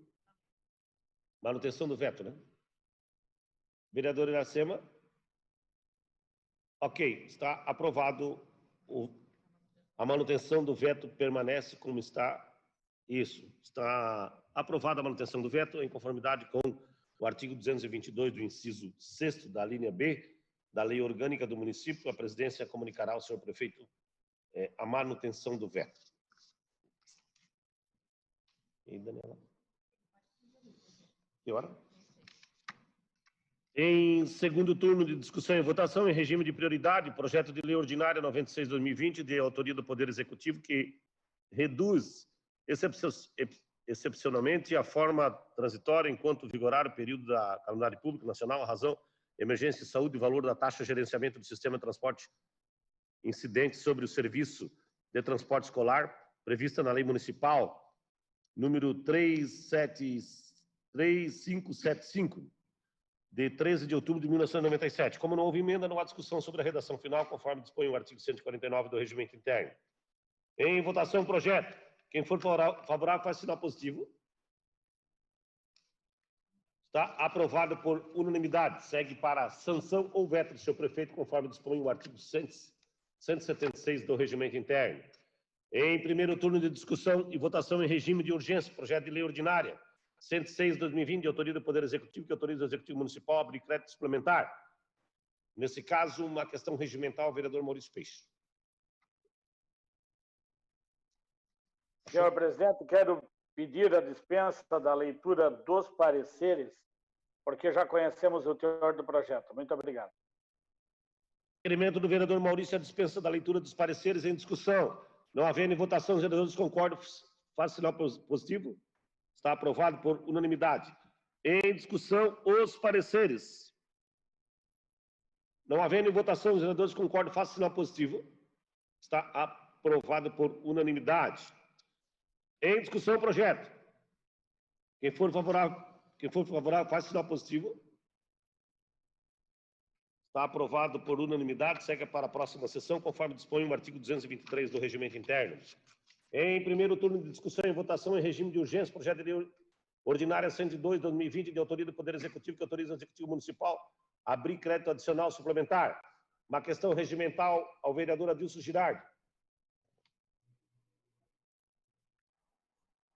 Manutenção do veto, né? Vereador Iracema? Ok, está aprovado. A manutenção do veto permanece como está. Isso, está aprovada a manutenção do veto em conformidade com o artigo 222 do inciso 6º da linha B da Lei Orgânica do Município. A presidência comunicará ao senhor prefeito a manutenção do veto. E Daniela? Que hora? Em segundo turno de discussão e votação, em regime de prioridade, projeto de lei ordinária 96/2020, de autoria do Poder Executivo, que reduz excepcionalmente a forma transitória enquanto vigorar o período da calamidade pública nacional, a razão, emergência de saúde e valor da taxa de gerenciamento do sistema de transporte incidente sobre o serviço de transporte escolar, prevista na Lei Municipal número 3575, de 13 de outubro de 1997. Como não houve emenda, não há discussão sobre a redação final, conforme dispõe o artigo 149 do Regimento Interno. Em votação, projeto. Quem for favorável, faz sinal positivo. Está aprovado por unanimidade. Segue para sanção ou veto do seu prefeito, conforme dispõe o artigo 176 do Regimento Interno. Em primeiro turno de discussão e votação em regime de urgência, projeto de lei ordinária 106/2020, de autoria do Poder Executivo, que autoriza o Executivo Municipal a abrir crédito suplementar. Nesse caso, uma questão regimental, vereador Maurício Peixe. Senhor presidente, quero pedir a dispensa da leitura dos pareceres, porque já conhecemos o teor do projeto. Muito obrigado. Requerimento do vereador Maurício, a dispensa da leitura dos pareceres em discussão. Não havendo votação, os vereadores concordam, faça sinal positivo. Está aprovado por unanimidade. Em discussão, os pareceres. Não havendo votação, os vereadores concordam, faça sinal positivo. Está aprovado por unanimidade. Em discussão, o projeto. Quem for favorável, faz sinal positivo. Está aprovado por unanimidade. Segue para a próxima sessão, conforme dispõe o artigo 223 do Regimento Interno. Em primeiro turno de discussão e votação em regime de urgência, projeto de lei ordinária 102/2020, de autoria do Poder Executivo, que autoriza o Executivo Municipal a abrir crédito adicional suplementar. Uma questão regimental ao vereador Adilson Girardi.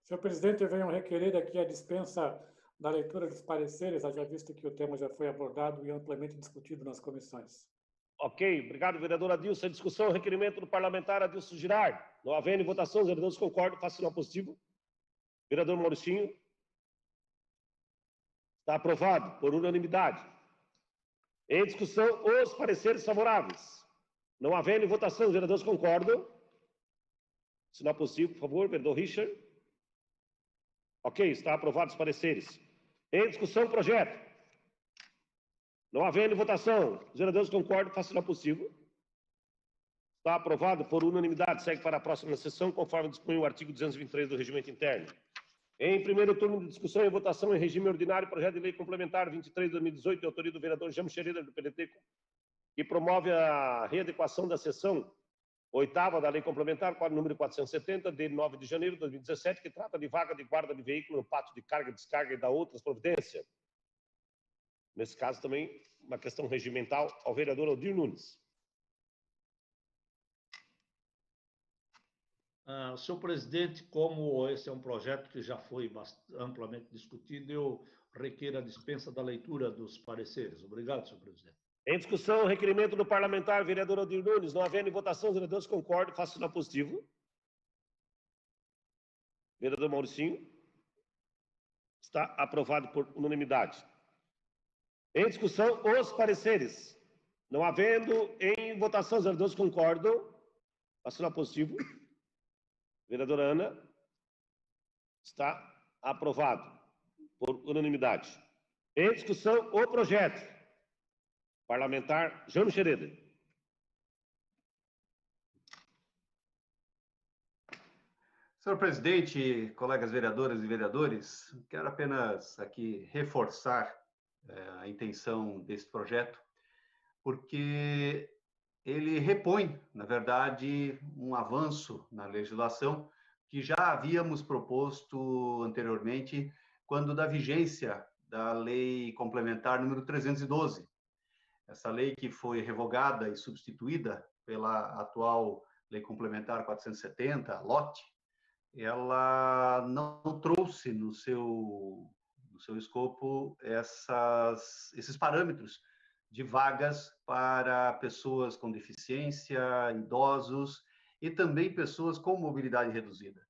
Senhor presidente, eu venho requerer aqui a dispensa da leitura dos pareceres, haja visto que o tema já foi abordado e amplamente discutido nas comissões. Ok, obrigado, vereador Adilson. Em discussão, requerimento do parlamentar Adilson Girardi. Não havendo votação, os vereadores concordam, faça sinal positivo. Vereador Mauricinho. Está aprovado por unanimidade. Em discussão, os pareceres favoráveis. Não havendo votação, os vereadores concordam. Sinal positivo, por favor, vereador Richard. Ok, está aprovado os pareceres. Em discussão, projeto. Não havendo votação, os vereadores concordam, faça sinal positivo. Está aprovado por unanimidade. Segue para a próxima sessão, conforme dispõe o artigo 223 do Regimento Interno. Em primeiro turno de discussão e votação em regime ordinário, projeto de lei complementar 23/2018, de autoria do vereador James Scherer, do PDT, que promove a readequação da seção 8ª da Lei Complementar, número 470, de 9 de janeiro de 2017, que trata de vaga de guarda de veículo no pátio de carga e descarga e da outras providências. Nesse caso, também, uma questão regimental ao vereador Odir Nunes. Senhor presidente, como esse é um projeto que já foi amplamente discutido, eu requeiro a dispensa da leitura dos pareceres. Obrigado, senhor presidente. Em discussão, requerimento do parlamentar, vereador Odir Nunes. Não havendo em votação, os vereadores concordam, faço sinal positivo. Vereador Mauricinho. Está aprovado por unanimidade. Em discussão, os pareceres. Não havendo em votação, os vereadores concordam, faço sinal positivo. Vereadora Ana. Está aprovado por unanimidade. Em discussão, o projeto. Parlamentar Jânio Xereda. Senhor presidente, colegas vereadoras e vereadores, quero apenas aqui reforçar a intenção desse projeto, porque ele repõe, na verdade, um avanço na legislação que já havíamos proposto anteriormente, quando da vigência da Lei Complementar número 312. Essa lei que foi revogada e substituída pela atual Lei Complementar 470, a LOT, ela não trouxe no seu escopo esses parâmetros de vagas para pessoas com deficiência, idosos e também pessoas com mobilidade reduzida.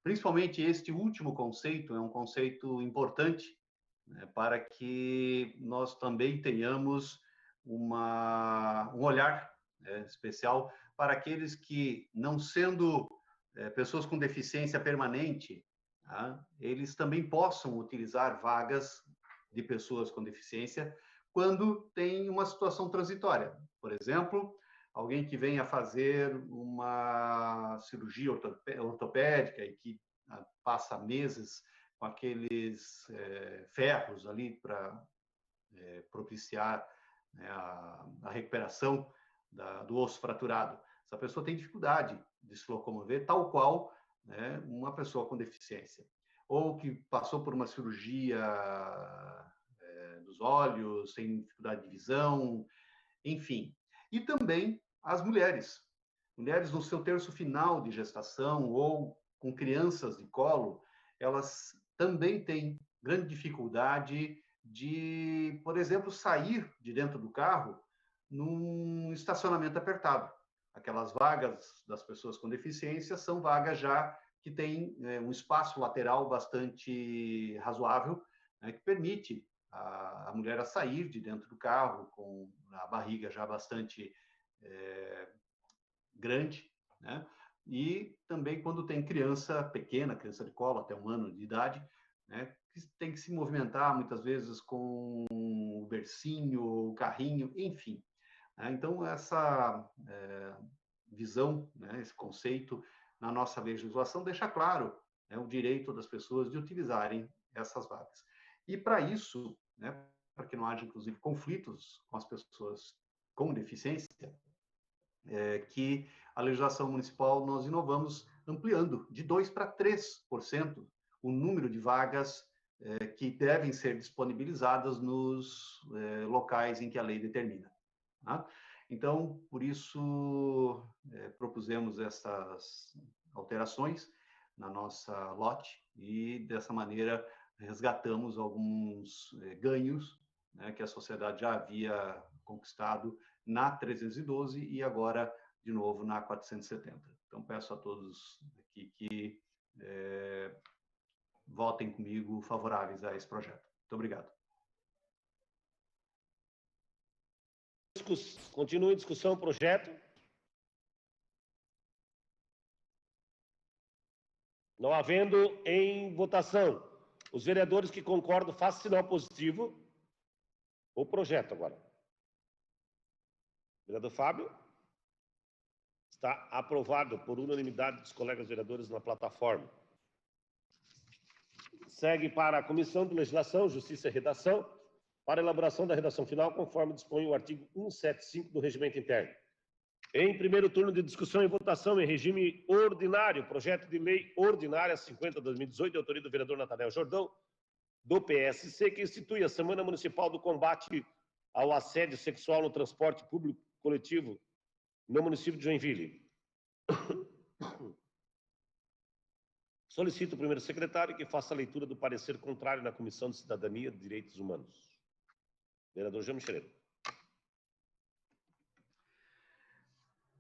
Principalmente este último conceito é um conceito importante, né, para que nós também tenhamos um olhar, né, especial para aqueles que, não sendo pessoas com deficiência permanente, tá, eles também possam utilizar vagas de pessoas com deficiência quando tem uma situação transitória. Por exemplo, alguém que venha fazer uma cirurgia ortopédica e que passa meses com aqueles ferros ali para propiciar, né, a recuperação do osso fraturado. Essa pessoa tem dificuldade de se locomover, tal qual, né, uma pessoa com deficiência. Ou que passou por uma cirurgia dos olhos, tem dificuldade de visão, enfim. E também as mulheres. Mulheres no seu terço final de gestação ou com crianças de colo, elas também têm grande dificuldade de, por exemplo, sair de dentro do carro num estacionamento apertado. Aquelas vagas das pessoas com deficiência são vagas já que têm um espaço lateral bastante razoável, né, que permite a mulher a sair de dentro do carro com a barriga já bastante grande, né? E também quando tem criança pequena, criança de colo até 1 ano de idade, né, que tem que se movimentar muitas vezes com o bercinho, o carrinho, enfim. Então, essa visão, né, esse conceito na nossa legislação deixa claro, né, o direito das pessoas de utilizarem essas vagas. E para isso, né, para que não haja, inclusive, conflitos com as pessoas com deficiência, que a legislação municipal nós inovamos ampliando de 2% para 3% o número de vagas que devem ser disponibilizadas nos locais em que a lei determina. Tá? Então, por isso, propusemos essas alterações na nossa lote e, dessa maneira, resgatamos alguns ganhos, né, que a sociedade já havia conquistado na 312 e agora, de novo, na 470. Então, peço a todos aqui que votem comigo favoráveis a esse projeto. Muito obrigado. Continua em discussão o projeto. Não havendo em votação, os vereadores que concordam, façam sinal positivo. O projeto agora. Vereador Fábio. Está aprovado por unanimidade dos colegas vereadores na plataforma. Segue para a Comissão de Legislação, Justiça e Redação, para elaboração da redação final, conforme dispõe o artigo 175 do Regimento Interno. Em primeiro turno de discussão e votação em regime ordinário, projeto de lei ordinária 50/2018, de autoria do vereador Natanael Jordão, do PSC, que institui a Semana Municipal do Combate ao Assédio Sexual no Transporte Público Coletivo no município de Joinville. Solicito o primeiro secretário que faça a leitura do parecer contrário na Comissão de Cidadania e Direitos Humanos. Vereador Jean Micheleiro.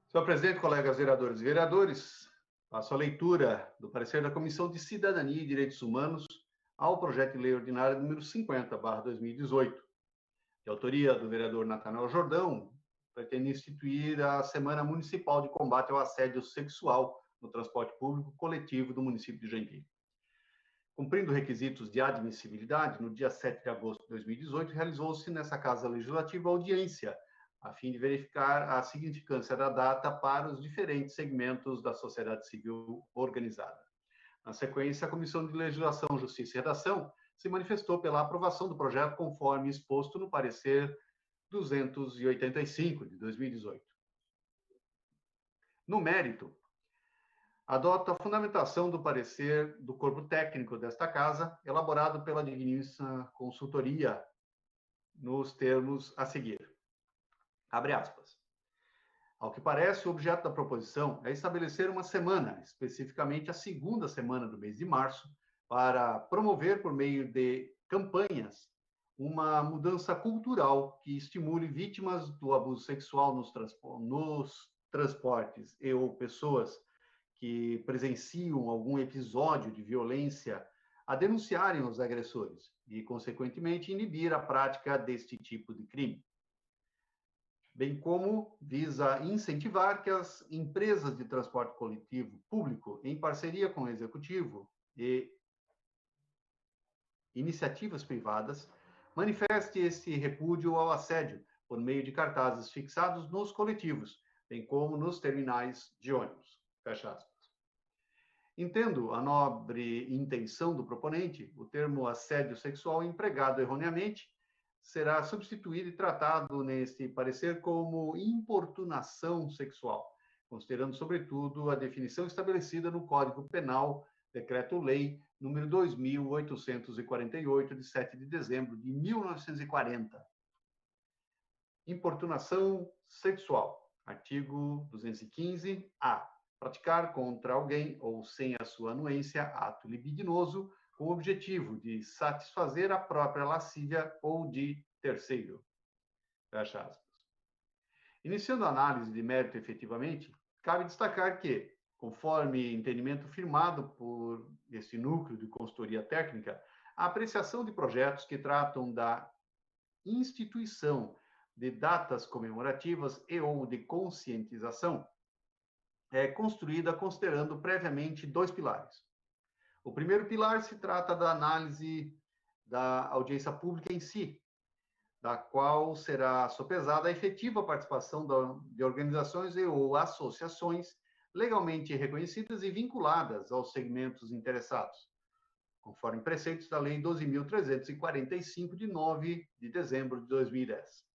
Senhor presidente, colegas vereadores e vereadores, faço a leitura do parecer da Comissão de Cidadania e Direitos Humanos ao projeto de lei ordinária número 50/2018. De autoria do vereador Natanael Jordão, pretende instituir a Semana Municipal de Combate ao Assédio Sexual no Transporte Público Coletivo do município de Joinville. Cumprindo requisitos de admissibilidade, no dia 7 de agosto de 2018, realizou-se nessa Casa Legislativa audiência, a fim de verificar a significância da data para os diferentes segmentos da sociedade civil organizada. Na sequência, a Comissão de Legislação, Justiça e Redação se manifestou pela aprovação do projeto conforme exposto no parecer 285 de 2018. No mérito, adota a fundamentação do parecer do corpo técnico desta casa, elaborado pela digníssima consultoria, nos termos a seguir. Abre aspas. Ao que parece, o objeto da proposição é estabelecer uma semana, especificamente a segunda semana do mês de março, para promover, por meio de campanhas, uma mudança cultural que estimule vítimas do abuso sexual nos transportes e ou pessoas que presenciam algum episódio de violência a denunciarem os agressores e, consequentemente, inibir a prática deste tipo de crime. Bem como visa incentivar que as empresas de transporte coletivo público, em parceria com o Executivo e iniciativas privadas, manifeste esse repúdio ao assédio por meio de cartazes fixados nos coletivos, bem como nos terminais de ônibus. Fecha aspas. Entendo a nobre intenção do proponente, o termo assédio sexual empregado erroneamente será substituído e tratado neste parecer como importunação sexual, considerando, sobretudo, a definição estabelecida no Código Penal, Decreto-Lei número 2.848, de 7 de dezembro de 1940. Importunação sexual. Artigo 215-A. Praticar contra alguém ou sem a sua anuência ato libidinoso com o objetivo de satisfazer a própria lascívia ou de terceiro. Fecha aspas. Iniciando a análise de mérito efetivamente, cabe destacar que, conforme entendimento firmado por este núcleo de consultoria técnica, a apreciação de projetos que tratam da instituição de datas comemorativas e ou de conscientização é construída considerando previamente dois pilares. O primeiro pilar se trata da análise da audiência pública em si, da qual será sopesada a efetiva participação de organizações e ou associações legalmente reconhecidas e vinculadas aos segmentos interessados, conforme preceitos da Lei 12.345, de 9 de dezembro de 2010.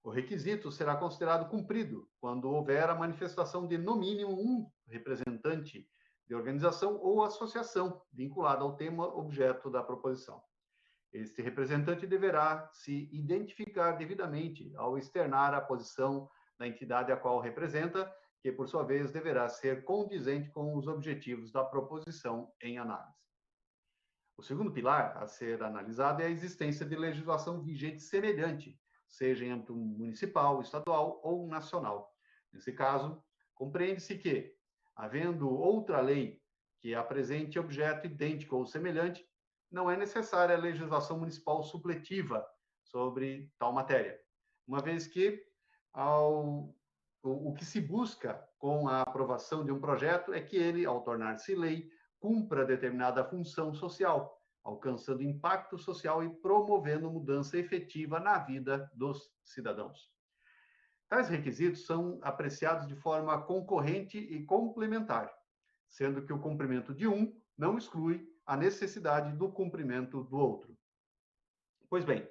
O requisito será considerado cumprido quando houver a manifestação de, no mínimo, um representante de organização ou associação vinculada ao tema objeto da proposição. Este representante deverá se identificar devidamente ao externar a posição da entidade a qual representa, que, por sua vez, deverá ser condizente com os objetivos da proposição em análise. O segundo pilar a ser analisado é a existência de legislação vigente semelhante, seja em âmbito municipal, estadual ou nacional. Nesse caso, compreende-se que, havendo outra lei que apresente objeto idêntico ou semelhante, não é necessária a legislação municipal supletiva sobre tal matéria, uma vez que o que se busca com a aprovação de um projeto é que ele, ao tornar-se lei, cumpra determinada função social, alcançando impacto social e promovendo mudança efetiva na vida dos cidadãos. Tais requisitos são apreciados de forma concorrente e complementar, sendo que o cumprimento de um não exclui a necessidade do cumprimento do outro. Pois bem,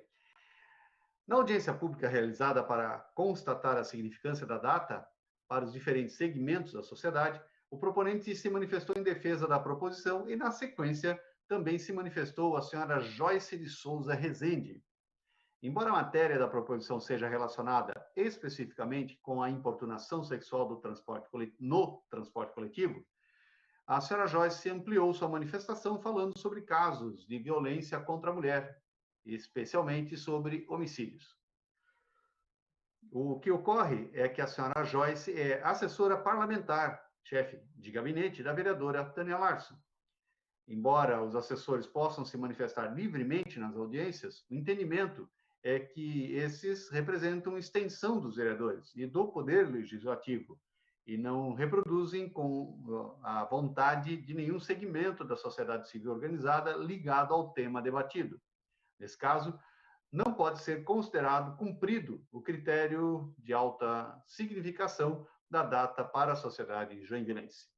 na audiência pública realizada para constatar a significância da data, para os diferentes segmentos da sociedade, o proponente se manifestou em defesa da proposição e, na sequência, também se manifestou a senhora Joyce de Souza Rezende. Embora a matéria da proposição seja relacionada especificamente com a importunação sexual no transporte coletivo, a senhora Joyce ampliou sua manifestação falando sobre casos de violência contra a mulher, especialmente sobre homicídios. O que ocorre é que a senhora Joyce é assessora parlamentar, chefe de gabinete da vereadora Tânia Larson. Embora os assessores possam se manifestar livremente nas audiências, o entendimento é que esses representam extensão dos vereadores e do Poder Legislativo, e não reproduzem com a vontade de nenhum segmento da sociedade civil organizada ligado ao tema debatido. Nesse caso, não pode ser considerado cumprido o critério de alta significação da data para a sociedade joinvilense.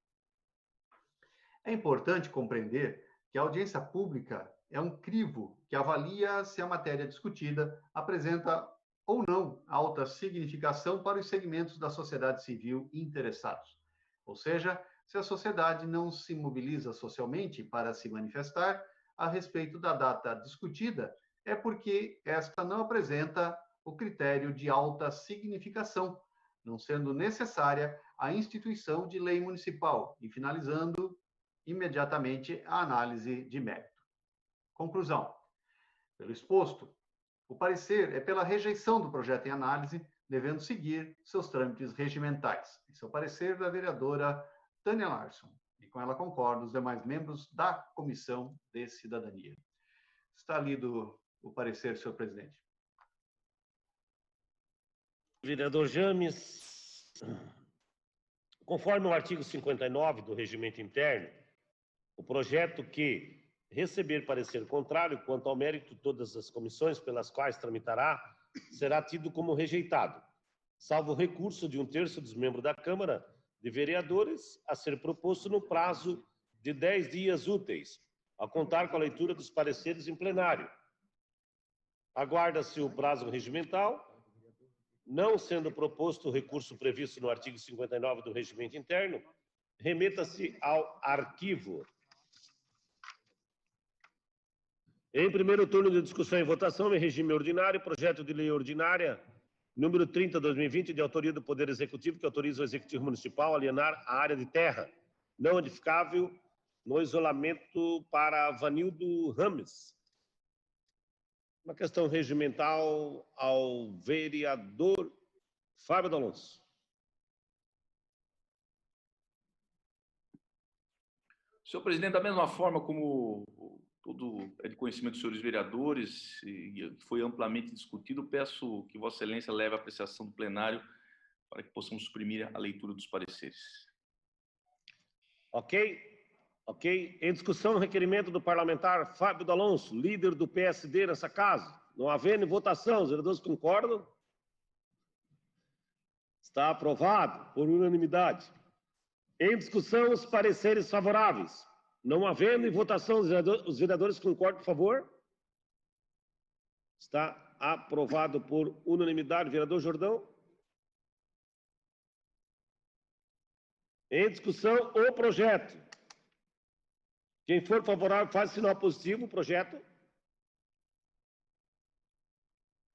É importante compreender que a audiência pública é um crivo que avalia se a matéria discutida apresenta ou não alta significação para os segmentos da sociedade civil interessados. Ou seja, se a sociedade não se mobiliza socialmente para se manifestar a respeito da data discutida, é porque esta não apresenta o critério de alta significação, não sendo necessária a instituição de lei municipal e finalizando imediatamente a análise de mérito. Conclusão. Pelo exposto, o parecer é pela rejeição do projeto em análise, devendo seguir seus trâmites regimentais. Esse é o parecer da vereadora Tânia Larson, e com ela concordam os demais membros da Comissão de Cidadania. Está lido o parecer, senhor presidente. Vereador James, conforme o artigo 59 do Regimento Interno, o projeto que receber parecer contrário quanto ao mérito de todas as comissões pelas quais tramitará, será tido como rejeitado, salvo o recurso de 1/3 dos membros da Câmara de Vereadores a ser proposto no prazo de 10 dias úteis, a contar com a leitura dos pareceres em plenário. Aguarda-se o prazo regimental, não sendo proposto o recurso previsto no artigo 59 do Regimento Interno, remeta-se ao arquivo. Em primeiro turno de discussão e votação, em regime ordinário, projeto de lei ordinária número 30/2020, de autoria do Poder Executivo, que autoriza o Executivo Municipal a alienar a área de terra não edificável no isolamento para Vanildo Rames. Uma questão regimental ao vereador Fábio D'Alonso. Senhor presidente, da mesma forma como tudo é de conhecimento dos senhores vereadores e foi amplamente discutido, peço que Vossa Excelência leve à apreciação do plenário para que possamos suprimir a leitura dos pareceres. Ok. Em discussão, o requerimento do parlamentar Fábio D'Alonso, líder do PSD nessa casa. Não havendo votação, os vereadores concordam? Está aprovado por unanimidade. Em discussão, os pareceres favoráveis. Não havendo em votação, os vereadores concordam, por favor? Está aprovado por unanimidade. Vereador Jordão? Em discussão, o projeto. Quem for favorável, faz sinal positivo. O projeto.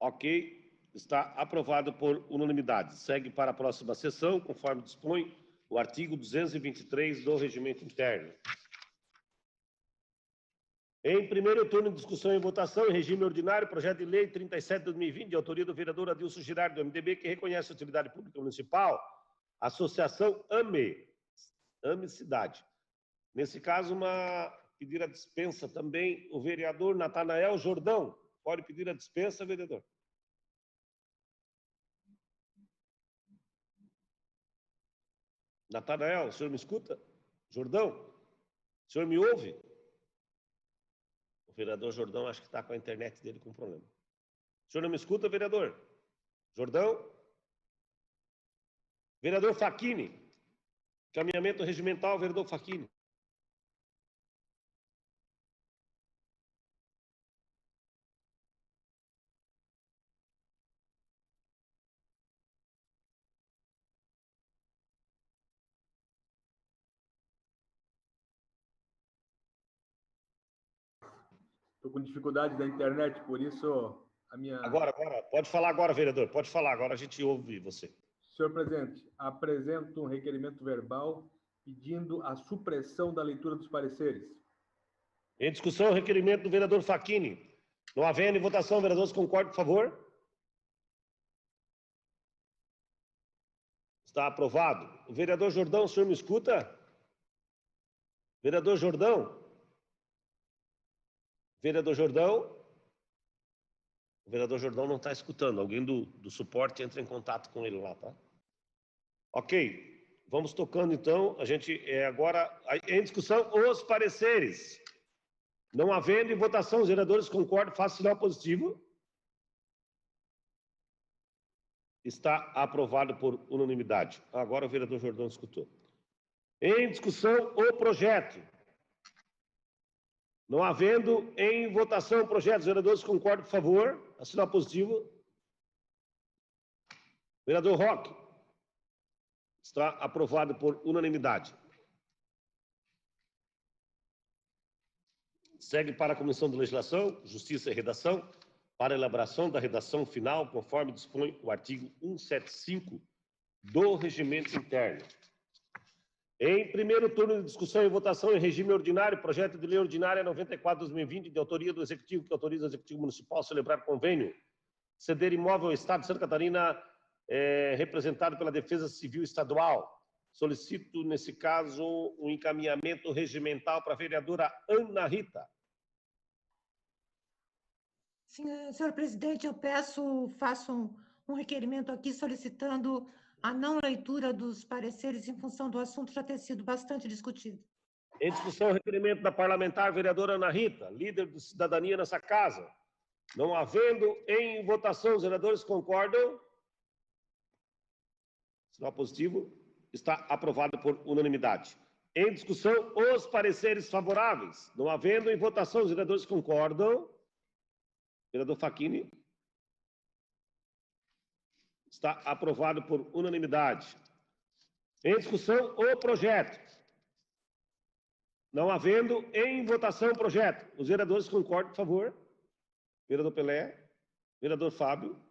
Ok. Está aprovado por unanimidade. Segue para a próxima sessão, conforme dispõe o artigo 223 do Regimento Interno. Em primeiro turno de discussão e votação, em regime ordinário, projeto de lei 37/2020, de autoria do vereador Adilson Girardi, do MDB, que reconhece a utilidade pública municipal, Associação AME Cidade. Nesse caso, pedir a dispensa também o vereador Natanael Jordão. Pode pedir a dispensa, vereador? Natanael, o senhor me escuta? Jordão, o senhor me ouve? O vereador Jordão, acho que está com a internet dele com problema. O senhor não me escuta, vereador? Jordão? Vereador Facchini. Caminhamento regimental, vereador Facchini. Estou com dificuldade da internet, por isso a minha... Agora. Pode falar agora, vereador. Pode falar agora, a gente ouve você. Senhor presidente, apresento um requerimento verbal pedindo a supressão da leitura dos pareceres. Em discussão, o requerimento do vereador Facchini. Não havendo votação, vereadores, concordam, por favor? Está aprovado. O vereador Jordão, o senhor me escuta? Vereador Jordão? Vereador Jordão? O vereador Jordão não está escutando. Alguém do suporte entra em contato com ele lá, tá? Ok. Vamos tocando, então. A gente agora, em discussão, os pareceres. Não havendo em votação, os vereadores concordam, façam sinal positivo. Está aprovado por unanimidade. Agora o vereador Jordão escutou. Em discussão, o projeto. Não havendo em votação o projeto, os vereadores concordam, por favor. Assinar positivo. Vereador Roque. Está aprovado por unanimidade. Segue para a Comissão de Legislação, Justiça e Redação, para a elaboração da redação final, conforme dispõe o artigo 175 do Regimento Interno. Em primeiro turno de discussão e votação em regime ordinário, projeto de lei ordinária 94/2020, de autoria do Executivo, que autoriza o Executivo Municipal a celebrar convênio, ceder imóvel ao Estado de Santa Catarina, representado pela Defesa Civil Estadual. Solicito, nesse caso, um encaminhamento regimental para a vereadora Ana Rita. Senhor presidente, eu faço um requerimento aqui solicitando a não leitura dos pareceres em função do assunto já ter sido bastante discutido. Em discussão, o requerimento da parlamentar vereadora Ana Rita, líder do Cidadania nessa casa. Não havendo em votação, os vereadores concordam? Sinal positivo. Está aprovado por unanimidade. Em discussão, os pareceres favoráveis. Não havendo em votação, os vereadores concordam? Vereador Facchini. Está aprovado por unanimidade. Em discussão, o projeto. Não havendo em votação o projeto. Os vereadores concordam, por favor. Vereador Pelé. Vereador Fábio.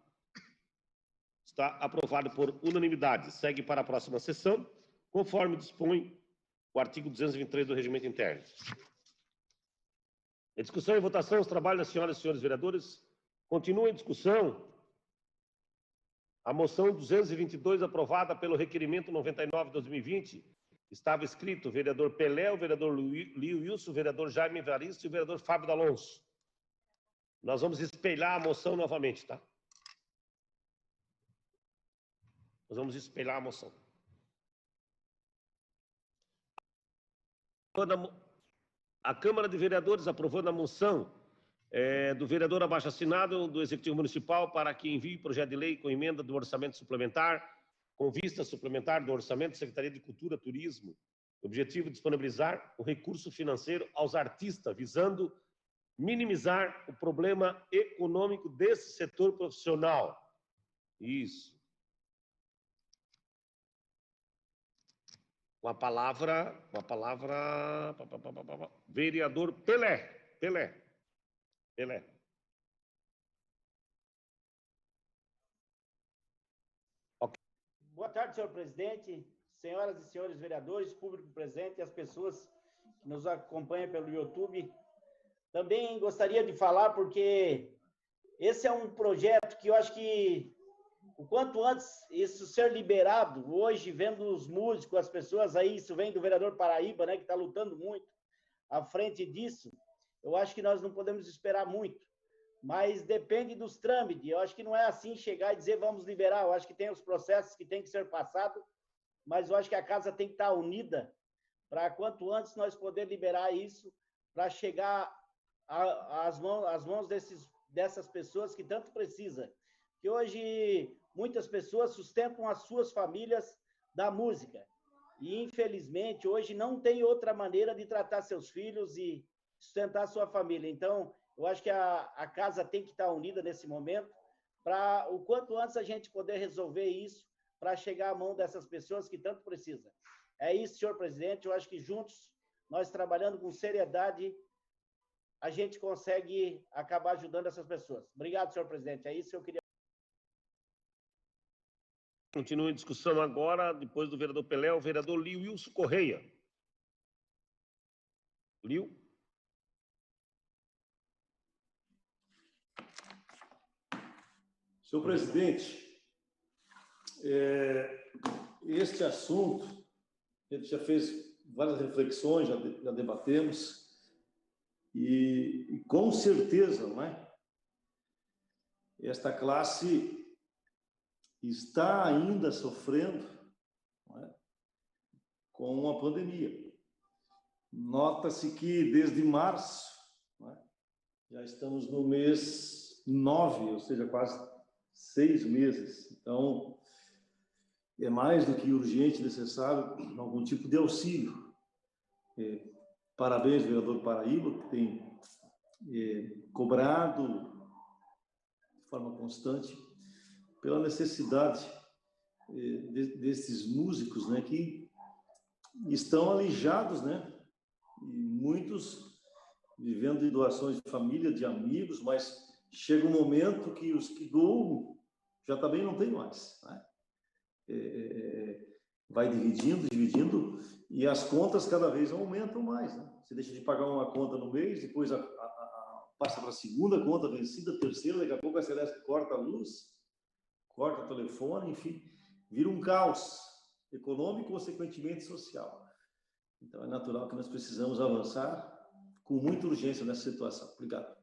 Está aprovado por unanimidade. Segue para a próxima sessão, conforme dispõe o artigo 223 do Regimento Interno. Em discussão e votação, os trabalhos das senhoras e senhores vereadores. Continua em discussão a moção 222, aprovada pelo requerimento 99/2020. Estava escrito o vereador Pelé, o vereador Lio Wilson, o vereador Jaime Evaristo e o vereador Fábio D'Alonso. Nós vamos espelhar a moção novamente, tá? Nós vamos espelhar a moção. A Câmara de Vereadores aprovando a moção do vereador abaixo-assinado do Executivo Municipal para que envie projeto de lei com emenda do orçamento suplementar, com vista suplementar do orçamento da Secretaria de Cultura e Turismo. Objetivo: disponibilizar o recurso financeiro aos artistas, visando minimizar o problema econômico desse setor profissional. Isso. Com a palavra, vereador Pelé. Okay. Boa tarde, senhor presidente, senhoras e senhores vereadores, público presente e as pessoas que nos acompanham pelo YouTube. Também gostaria de falar porque esse é um projeto que eu acho que o quanto antes isso ser liberado, hoje vendo os músicos, as pessoas aí, isso vem do vereador Paraíba, né, que está lutando muito à frente disso, eu acho que nós não podemos esperar muito, mas depende dos trâmites. Eu acho que não é assim chegar e dizer vamos liberar, eu acho que tem os processos que tem que ser passados, mas eu acho que a casa tem que estar unida para quanto antes nós poder liberar isso, para chegar às mãos dessas pessoas que tanto precisam. Que hoje muitas pessoas sustentam as suas famílias da música. E, infelizmente, hoje não tem outra maneira de tratar seus filhos e sustentar sua família. Então, eu acho que a casa tem que estar unida nesse momento, para o quanto antes a gente poder resolver isso, para chegar à mão dessas pessoas que tanto precisam. É isso, senhor presidente. Eu acho que juntos, nós trabalhando com seriedade, a gente consegue acabar ajudando essas pessoas. Obrigado, senhor presidente. É isso que eu queria. Continua em discussão agora, depois do vereador Pelé, o vereador Wilson Correia. Liu. Senhor presidente, este assunto, a gente já fez várias reflexões, já debatemos, e com certeza, não é? Esta classe está ainda sofrendo, não é? Com a pandemia. Nota-se que desde março, não é? Já estamos no mês 9, ou seja, quase 6 meses. Então, é mais do que urgente e necessário algum tipo de auxílio. Parabéns, vereador Paraíba, que tem cobrado de forma constante pela necessidade desses músicos, né, que estão alijados, né, e muitos vivendo de doações de família, de amigos, mas chega um momento que os que doam já também não tem mais, né? Vai dividindo, e as contas cada vez aumentam mais, né? Você deixa de pagar uma conta no mês, depois passa para a segunda conta vencida, a terceira, daqui a pouco a Celeste corta a luz, corta o telefone, enfim, vira um caos econômico e, consequentemente, social. Então, é natural que nós precisamos avançar com muita urgência nessa situação. Obrigado.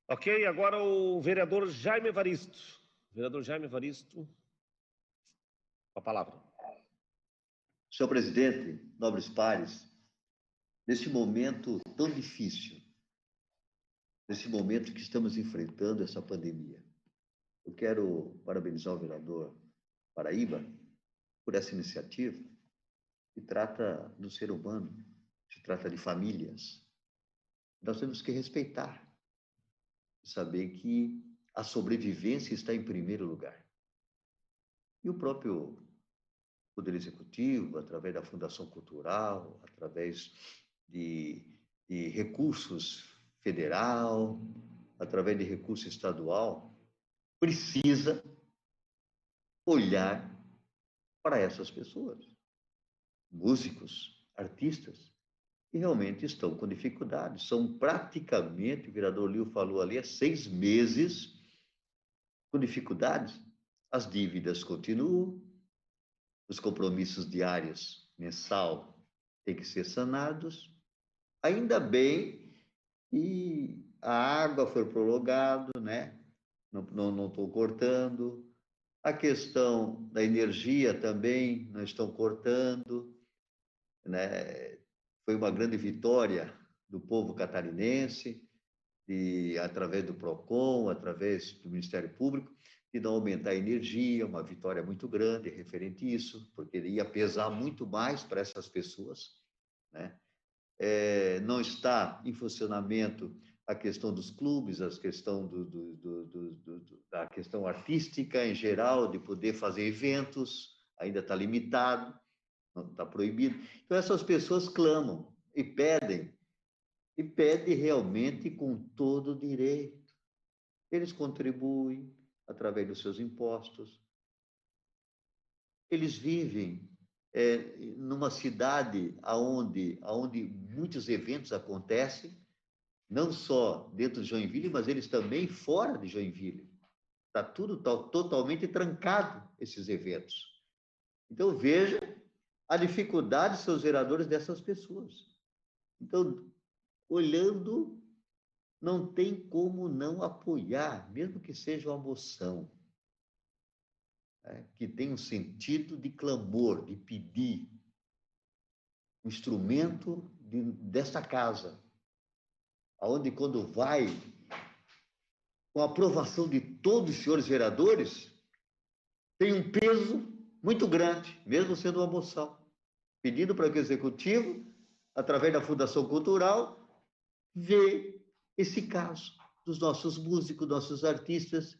Ok, agora o vereador Jaime Evaristo. Vereador Jaime Evaristo, com a palavra. Senhor presidente, nobres pares, nesse momento tão difícil, nesse momento que estamos enfrentando essa pandemia, eu quero parabenizar o vereador Paraíba por essa iniciativa que trata do ser humano, que trata de famílias. Nós temos que respeitar, saber que a sobrevivência está em primeiro lugar. E o próprio Poder Executivo, através da Fundação Cultural, através de recursos federal, através de recurso estadual, precisa olhar para essas pessoas, músicos, artistas, que realmente estão com dificuldades. São praticamente, o vereador Liu falou ali, há 6 meses com dificuldades. As dívidas continuam, os compromissos diários, mensal, têm que ser sanados. Ainda bem que a água foi prorrogada, né? Não estou cortando. A questão da energia também não estão cortando, né? Foi uma grande vitória do povo catarinense, através do PROCON, através do Ministério Público, de não aumentar a energia, uma vitória muito grande referente a isso, porque ia pesar muito mais para essas pessoas, né? Não está em funcionamento a questão dos clubes, a questão da questão artística em geral, de poder fazer eventos, ainda está limitado, não está proibido. Então, essas pessoas clamam e pedem realmente com todo o direito. Eles contribuem através dos seus impostos. Eles vivem numa cidade onde muitos eventos acontecem, não só dentro de Joinville, mas eles também fora de Joinville. Está tudo totalmente trancado, esses eventos. Então, veja a dificuldade, seus vereadores, dessas pessoas. Então, olhando, não tem como não apoiar, mesmo que seja uma moção, que tem um sentido de clamor, de pedir, um instrumento dessa casa, onde quando vai, com a aprovação de todos os senhores vereadores, tem um peso muito grande, mesmo sendo uma moção, pedindo para que o Executivo, através da Fundação Cultural, vê esse caso dos nossos músicos, nossos artistas,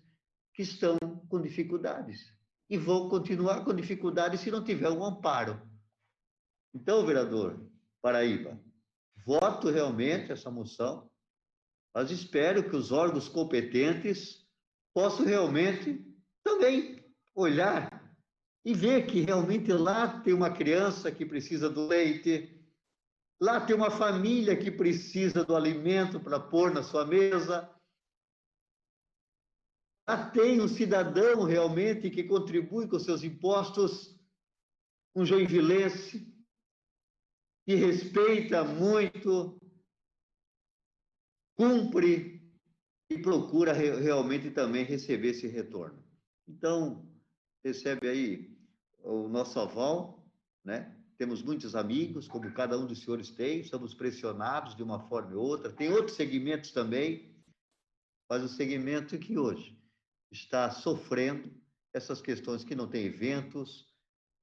que estão com com dificuldades. E vão continuar com dificuldades se não tiver um amparo. Então, vereador Paraíba, voto realmente essa moção, mas espero que os órgãos competentes possam realmente também olhar e ver que realmente lá tem uma criança que precisa do leite, lá tem uma família que precisa do alimento para pôr na sua mesa, lá tem um cidadão realmente que contribui com seus impostos, um joinvilense, que respeita muito, cumpre e procura realmente também receber esse retorno. Então, recebe aí o nosso aval, né? Temos muitos amigos, como cada um dos senhores tem, somos pressionados de uma forma ou outra. Tem outros segmentos também, mas o segmento que hoje está sofrendo essas questões que não tem eventos,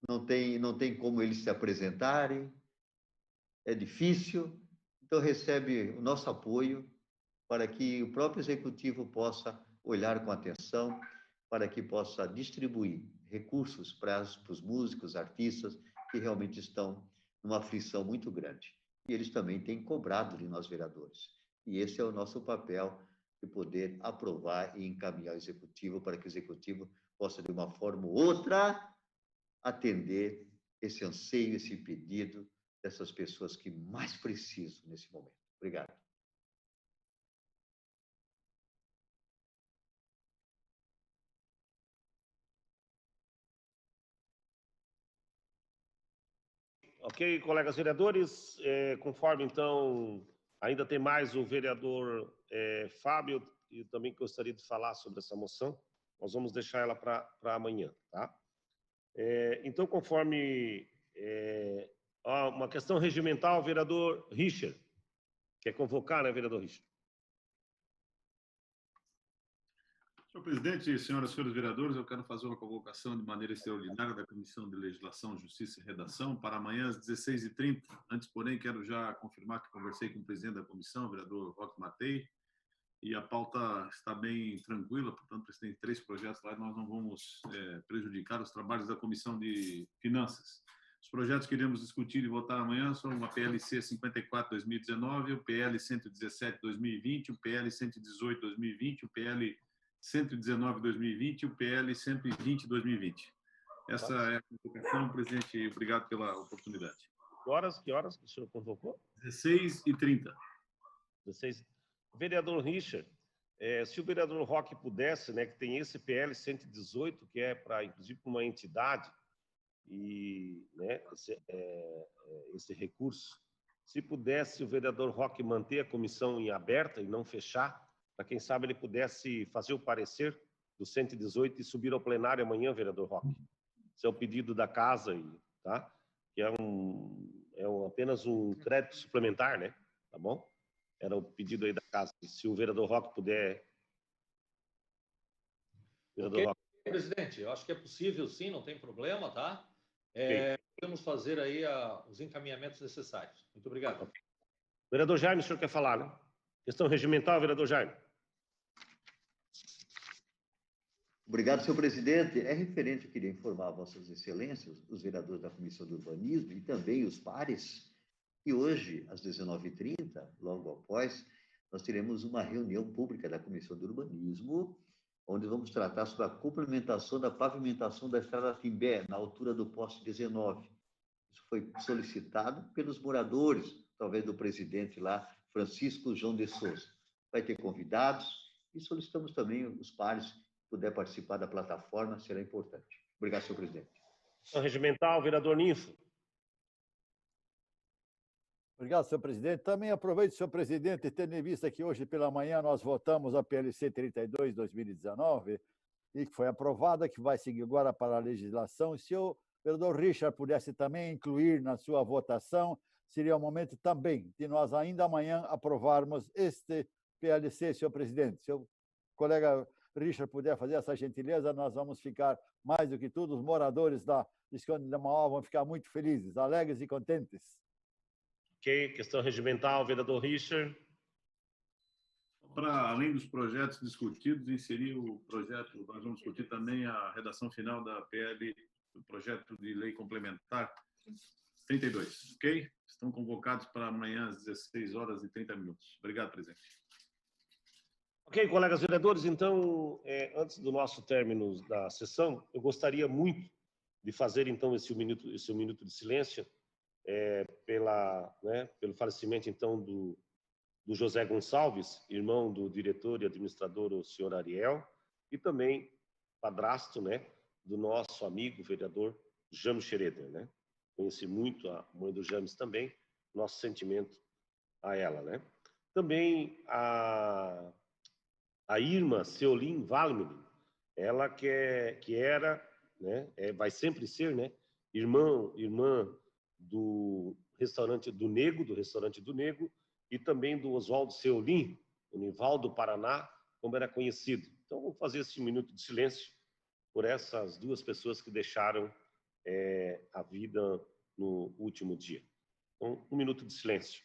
não tem como eles se apresentarem, é difícil. Então, recebe o nosso apoio para que o próprio executivo possa olhar com atenção, para que possa distribuir recursos para os músicos, artistas, que realmente estão numa aflição muito grande. E eles também têm cobrado de nós, vereadores. E esse é o nosso papel, de poder aprovar e encaminhar o executivo, para que o executivo possa, de uma forma ou outra, atender esse anseio, esse pedido dessas pessoas que mais precisam nesse momento. Obrigado. Ok, colegas vereadores, conforme então, ainda tem mais o vereador Fábio, e também gostaria de falar sobre essa moção, nós vamos deixar ela para amanhã, tá? Então, conforme uma questão regimental, vereador Richard, quer convocar, né, vereador Richard? Senhor presidente, senhoras e senhores vereadores, eu quero fazer uma convocação de maneira extraordinária da Comissão de Legislação, Justiça e Redação para amanhã às 16h30. Antes, porém, quero já confirmar que conversei com o presidente da comissão, o vereador Roque Matei, e a pauta está bem tranquila, portanto, tem 3 projetos lá e nós não vamos prejudicar os trabalhos da Comissão de Finanças. Os projetos que iremos discutir e votar amanhã são a PLC 54/2019, o PL 117/2020, o PL 118/2020, o PL 119/2020 e o PL 120/2020. Essa é a convocação, presidente. Obrigado pela oportunidade. Que horas que o senhor convocou? 16h30. 16. Vereador Richard, se o vereador Roque pudesse, né, que tem esse PL 118, que é para, inclusive, uma entidade, e né, esse recurso, se pudesse o vereador Roque manter a comissão em aberta e não fechar, para quem sabe ele pudesse fazer o parecer do 118 e subir ao plenário amanhã, vereador Roque. Esse é o pedido da casa, tá? Que apenas um crédito suplementar, né? Tá bom? Era o pedido aí da casa. Se o vereador Roque puder... Vereador Roque. Presidente, eu acho que é possível, sim, não tem problema, tá? Podemos fazer aí os encaminhamentos necessários. Muito obrigado. Vereador Jaime, o senhor quer falar, né? Questão regimental, vereador Jaime. Obrigado, senhor presidente. É referente, eu queria informar a vossas excelências, os vereadores da Comissão de Urbanismo e também os pares, que hoje, às 19h30, logo após, nós teremos uma reunião pública da Comissão de Urbanismo, onde vamos tratar sobre a complementação da pavimentação da estrada Timbé, na altura do poste 19. Isso foi solicitado pelos moradores, através do presidente lá, Francisco João de Souza. Vai ter convidados e solicitamos também os pares que puder participar da plataforma, será importante. Obrigado, senhor presidente. Regimental, vereador Ninfo. Obrigado, senhor presidente. Também aproveito, senhor presidente, tendo em vista que hoje pela manhã nós votamos a PLC 32/2019 e que foi aprovada, que vai seguir agora para a legislação. E se o vereador Richard pudesse também incluir na sua votação, seria o momento também de nós ainda amanhã aprovarmos este PLC, senhor presidente. Se o colega Richard puder fazer essa gentileza, nós vamos ficar, mais do que tudo, os moradores da Visconde de Mauá vão ficar muito felizes, alegres e contentes. Ok, questão regimental, vereador Richard. para além dos projetos discutidos, inserir o projeto, nós vamos discutir também a redação final da PL, do projeto de lei complementar 32, ok? Estão convocados para amanhã às 16h30. Obrigado, presidente. Ok, colegas vereadores, então, antes do nosso término da sessão, eu gostaria muito de fazer, então, esse minuto de silêncio pelo falecimento, então, do José Gonçalves, irmão do diretor e administrador, o senhor Ariel, e também padrasto, né, do nosso amigo vereador James Schroeder, né? Conheci muito a mãe do James também, nosso sentimento a ela, né? Também a Irma Seolim Valmini, ela que era, né, vai sempre ser, né, irmã do restaurante do Nego, e também do Oswaldo Seolim, o Nivaldo Paraná, como era conhecido. Então, vamos fazer esse minuto de silêncio por essas duas pessoas que deixaram a vida no último dia. Então, um minuto de silêncio.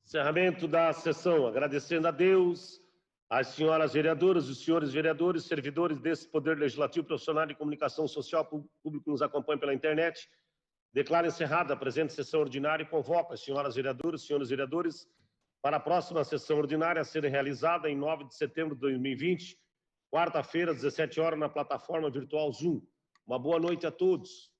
Encerramento da sessão, agradecendo a Deus, às senhoras vereadoras e os senhores vereadores, servidores desse Poder Legislativo, profissional de comunicação social, público que nos acompanha pela internet. Declaro encerrada a presente sessão ordinária e convoco as senhoras vereadoras e senhores vereadores para a próxima sessão ordinária a ser realizada em 9 de setembro de 2020, quarta-feira, às 17h, na plataforma virtual Zoom. Uma boa noite a todos.